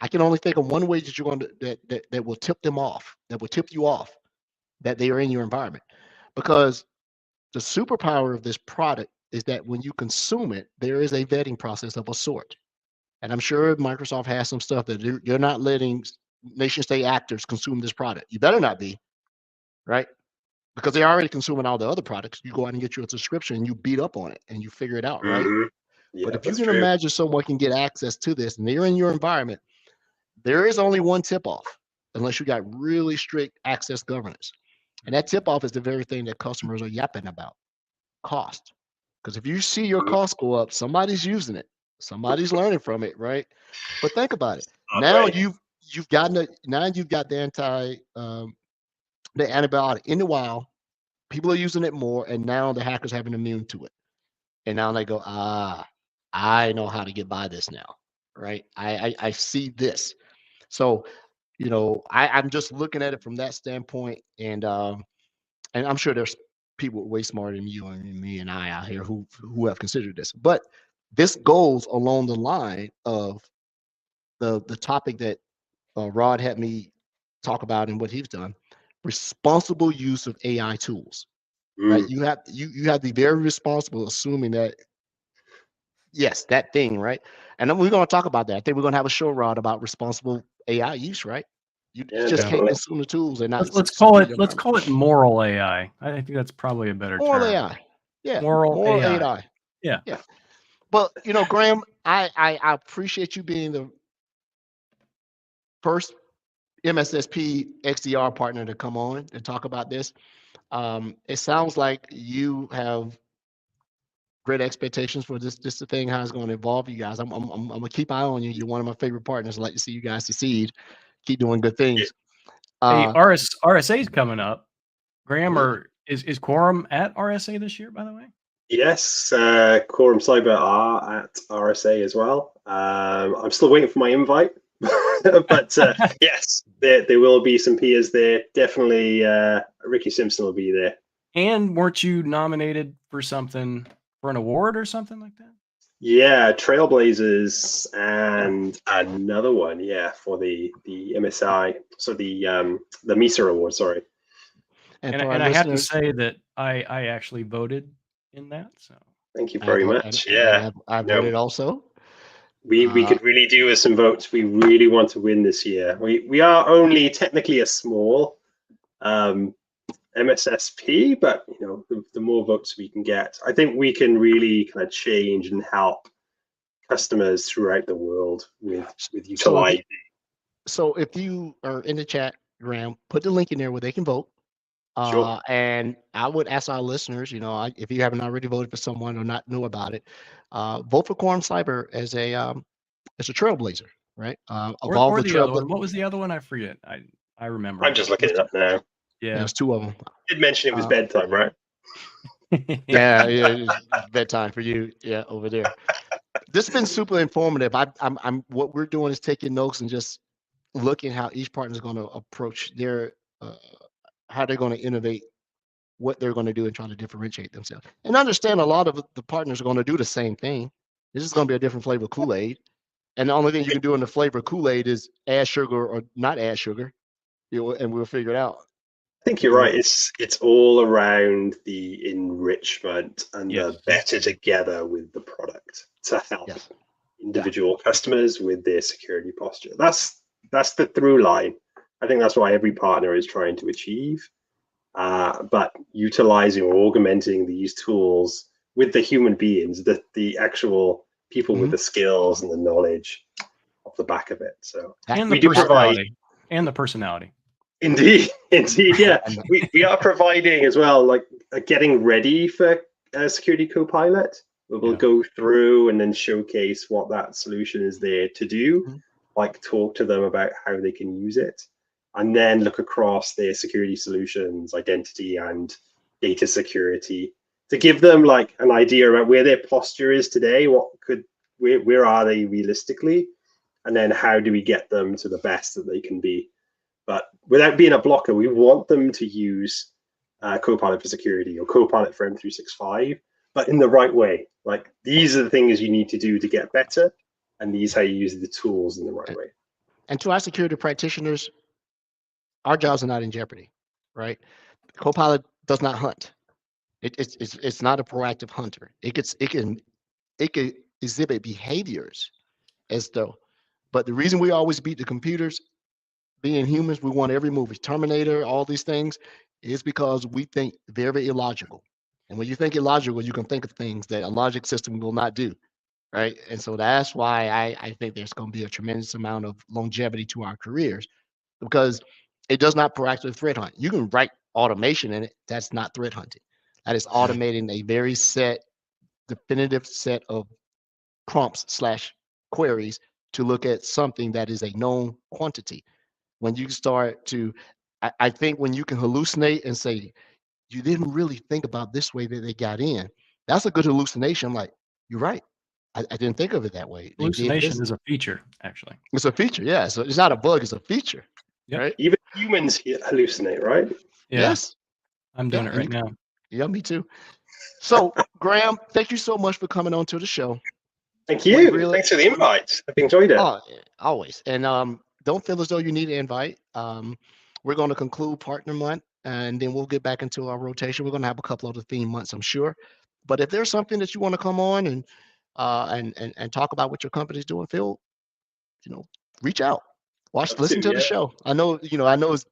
I can only think of one way that you're going to that will tip them off, that will tip you off that they are in your environment. Because the superpower of this product is that when you consume it, there is a vetting process of a sort. And I'm sure Microsoft has some stuff that you're not letting nation state actors consume this product. You better not be, right? Because they're already consuming all the other products. You go out and get you a subscription and you beat up on it and you figure it out, right? Yeah, but if you can imagine someone can get access to this and they're in your environment, there is only one tip-off unless you got really strict access governance. And that tip-off is the very thing that customers are yapping about, cost. Because if you see your costs go up, somebody's using it. Somebody's learning from it, right? But think about it. Now you've got the antibiotic in the wild. People are using it more, and now the hackers have an immune to it. And now they go, I know how to get by this now, right? I see this. So, you know, I'm just looking at it from that standpoint, and I'm sure there's people way smarter than you and me and I out here who have considered this. But this goes along the line of the topic that Rod had me talk about and what he's done: responsible use of AI tools. Right? You have to be very responsible, assuming that yes, that thing, right? And then we're going to talk about that. I think we're going to have a show, Rod, about responsible AI use, right? You just can't consume the tools and not. Let's call it moral AI. I think that's probably a better term. Moral AI. Yeah, Moral moral AI. AI. Yeah. Yeah. But Graham, I appreciate you being the first MSSP XDR partner to come on and talk about this. It sounds like you have great expectations for this the thing, how it's going to evolve. You guys, I'm gonna keep eye on you. You're one of my favorite partners. I'd like to see you guys succeed. Keep doing good things. Hey, RSA is coming up. Graham, Yeah. is Quorum at RSA this year, by the way? Yes, Quorum Cyber are at RSA as well. I'm still waiting for my invite, but yes, there will be some peers there. Definitely, Ricky Simpson will be there. And weren't you nominated for something, for an award or something like that? Yeah, Trailblazers and another one, yeah, for the MSI, so the MISA award. Sorry. And I have to say that I actually voted in that. So thank you very much. Yeah, I voted also. We could really do with some votes. We really want to win this year. We are only technically a small MSSP, but the more votes we can get, I think we can really kind of change and help customers throughout the world with utilizing. So if you are in the chat, Graham, put the link in there where they can vote. Sure. And I would ask our listeners, if you haven't already voted for someone or not know about it, vote for Quorum Cyber as a trailblazer, right? Or the other one. What was the other one? I forget. I remember. I'm just looking it up now. Yeah, there's two of them. I did mention it was bedtime, right? Yeah, it's bedtime for you. Yeah, over there. This has been super informative. I'm what we're doing is taking notes and just looking how each partner is going to approach their how they're going to innovate, what they're going to do, and try to differentiate themselves. And understand a lot of the partners are going to do the same thing. This is going to be a different flavor Kool-Aid, and the only thing you can do in the flavor Kool-Aid is add sugar or not add sugar, and we'll figure it out. I think you're right. It's all around the enrichment and the better together with the product to help individual customers with their security posture. That's the through line. I think that's what every partner is trying to achieve. But utilizing or augmenting these tools with the human beings, the actual people with the skills and the knowledge off the back of it. So we do provide the personality. Indeed, yeah. we are providing as well, like getting ready for Security Copilot. We'll go through and then showcase what that solution is there to do, like talk to them about how they can use it, and then look across their security solutions, identity and data security, to give them like an idea about where their posture is today, where are they realistically, and then how do we get them to the best that they can be. But without being a blocker, we want them to use Copilot for security or Copilot for M365, but in the right way. Like, these are the things you need to do to get better, and these are how you use the tools in the right way. And to our security practitioners, our jobs are not in jeopardy, right? Copilot does not hunt. It's not a proactive hunter. It can exhibit behaviors as though, but the reason we always beat the computers, being humans, we want every movie, Terminator, all these things, is because we think very illogical. And when you think illogical, you can think of things that a logic system will not do, right? And so that's why I think there's going to be a tremendous amount of longevity to our careers, because it does not proactively threat hunt. You can write automation in it. That's not threat hunting. That is automating a very definitive set of prompts / queries to look at something that is a known quantity. When you start to, I think when you can hallucinate and say, you didn't really think about this way that they got in, that's a good hallucination. Like, you're right. I didn't think of it that way. Hallucination is a feature, actually. It's a feature, yeah. So it's not a bug, it's a feature. Yep. Right? Even humans hallucinate, right? Yeah. Yes. I'm doing it right now. Yeah, me too. So, Graham, thank you so much for coming on to the show. Thank you. Thanks for the invite. I've enjoyed it. Oh, always. And don't feel as though you need an invite. We're going to conclude Partner Month, and then we'll get back into our rotation. We're going to have a couple of the theme months, I'm sure. But if there's something that you want to come on and talk about what your company's doing, Phil, reach out. Listen to the show. I know it's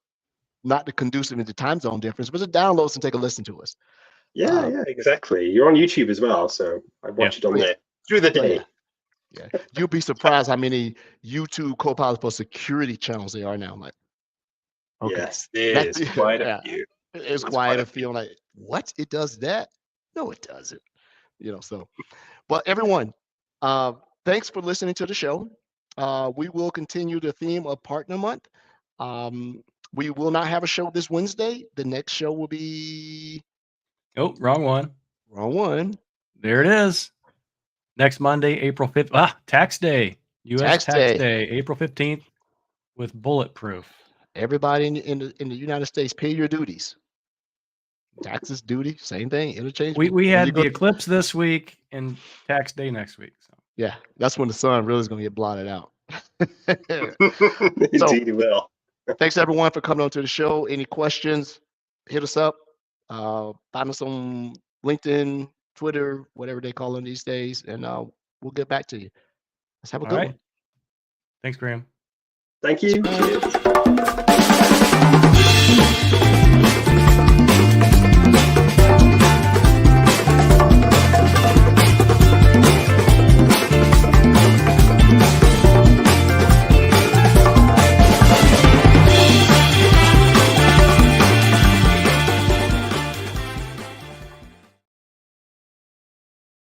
not the conducive in the time zone difference, but just download and take a listen to us. Yeah, exactly. You're on YouTube as well, so I watch it on there through the day. Yeah. You'll be surprised how many YouTube Copilot for security channels there are now. I'm like, okay. Yes, there is quite a few. It's quite a few. Like, what? It does that? No, it doesn't. So, but everyone, thanks for listening to the show. We will continue the theme of Partner Month. We will not have a show this Wednesday. The next show will be... Oh, wrong one. Wrong one. There it is. Next Monday, April 5th. Tax day. U.S. Tax day, April 15th with Bulletproof. Everybody in the United States, pay your duties. Taxes, duty, same thing, interchangeable. We had the eclipse this week and tax day next week. So yeah, that's when the sun really is going to get blotted out. Indeed, it will. Thanks everyone for coming on to the show. Any questions, hit us up. Find us on LinkedIn, Twitter, whatever they call them these days, and we'll get back to you. Let's have a good one. Thanks, Graham. Thank you. Cheers.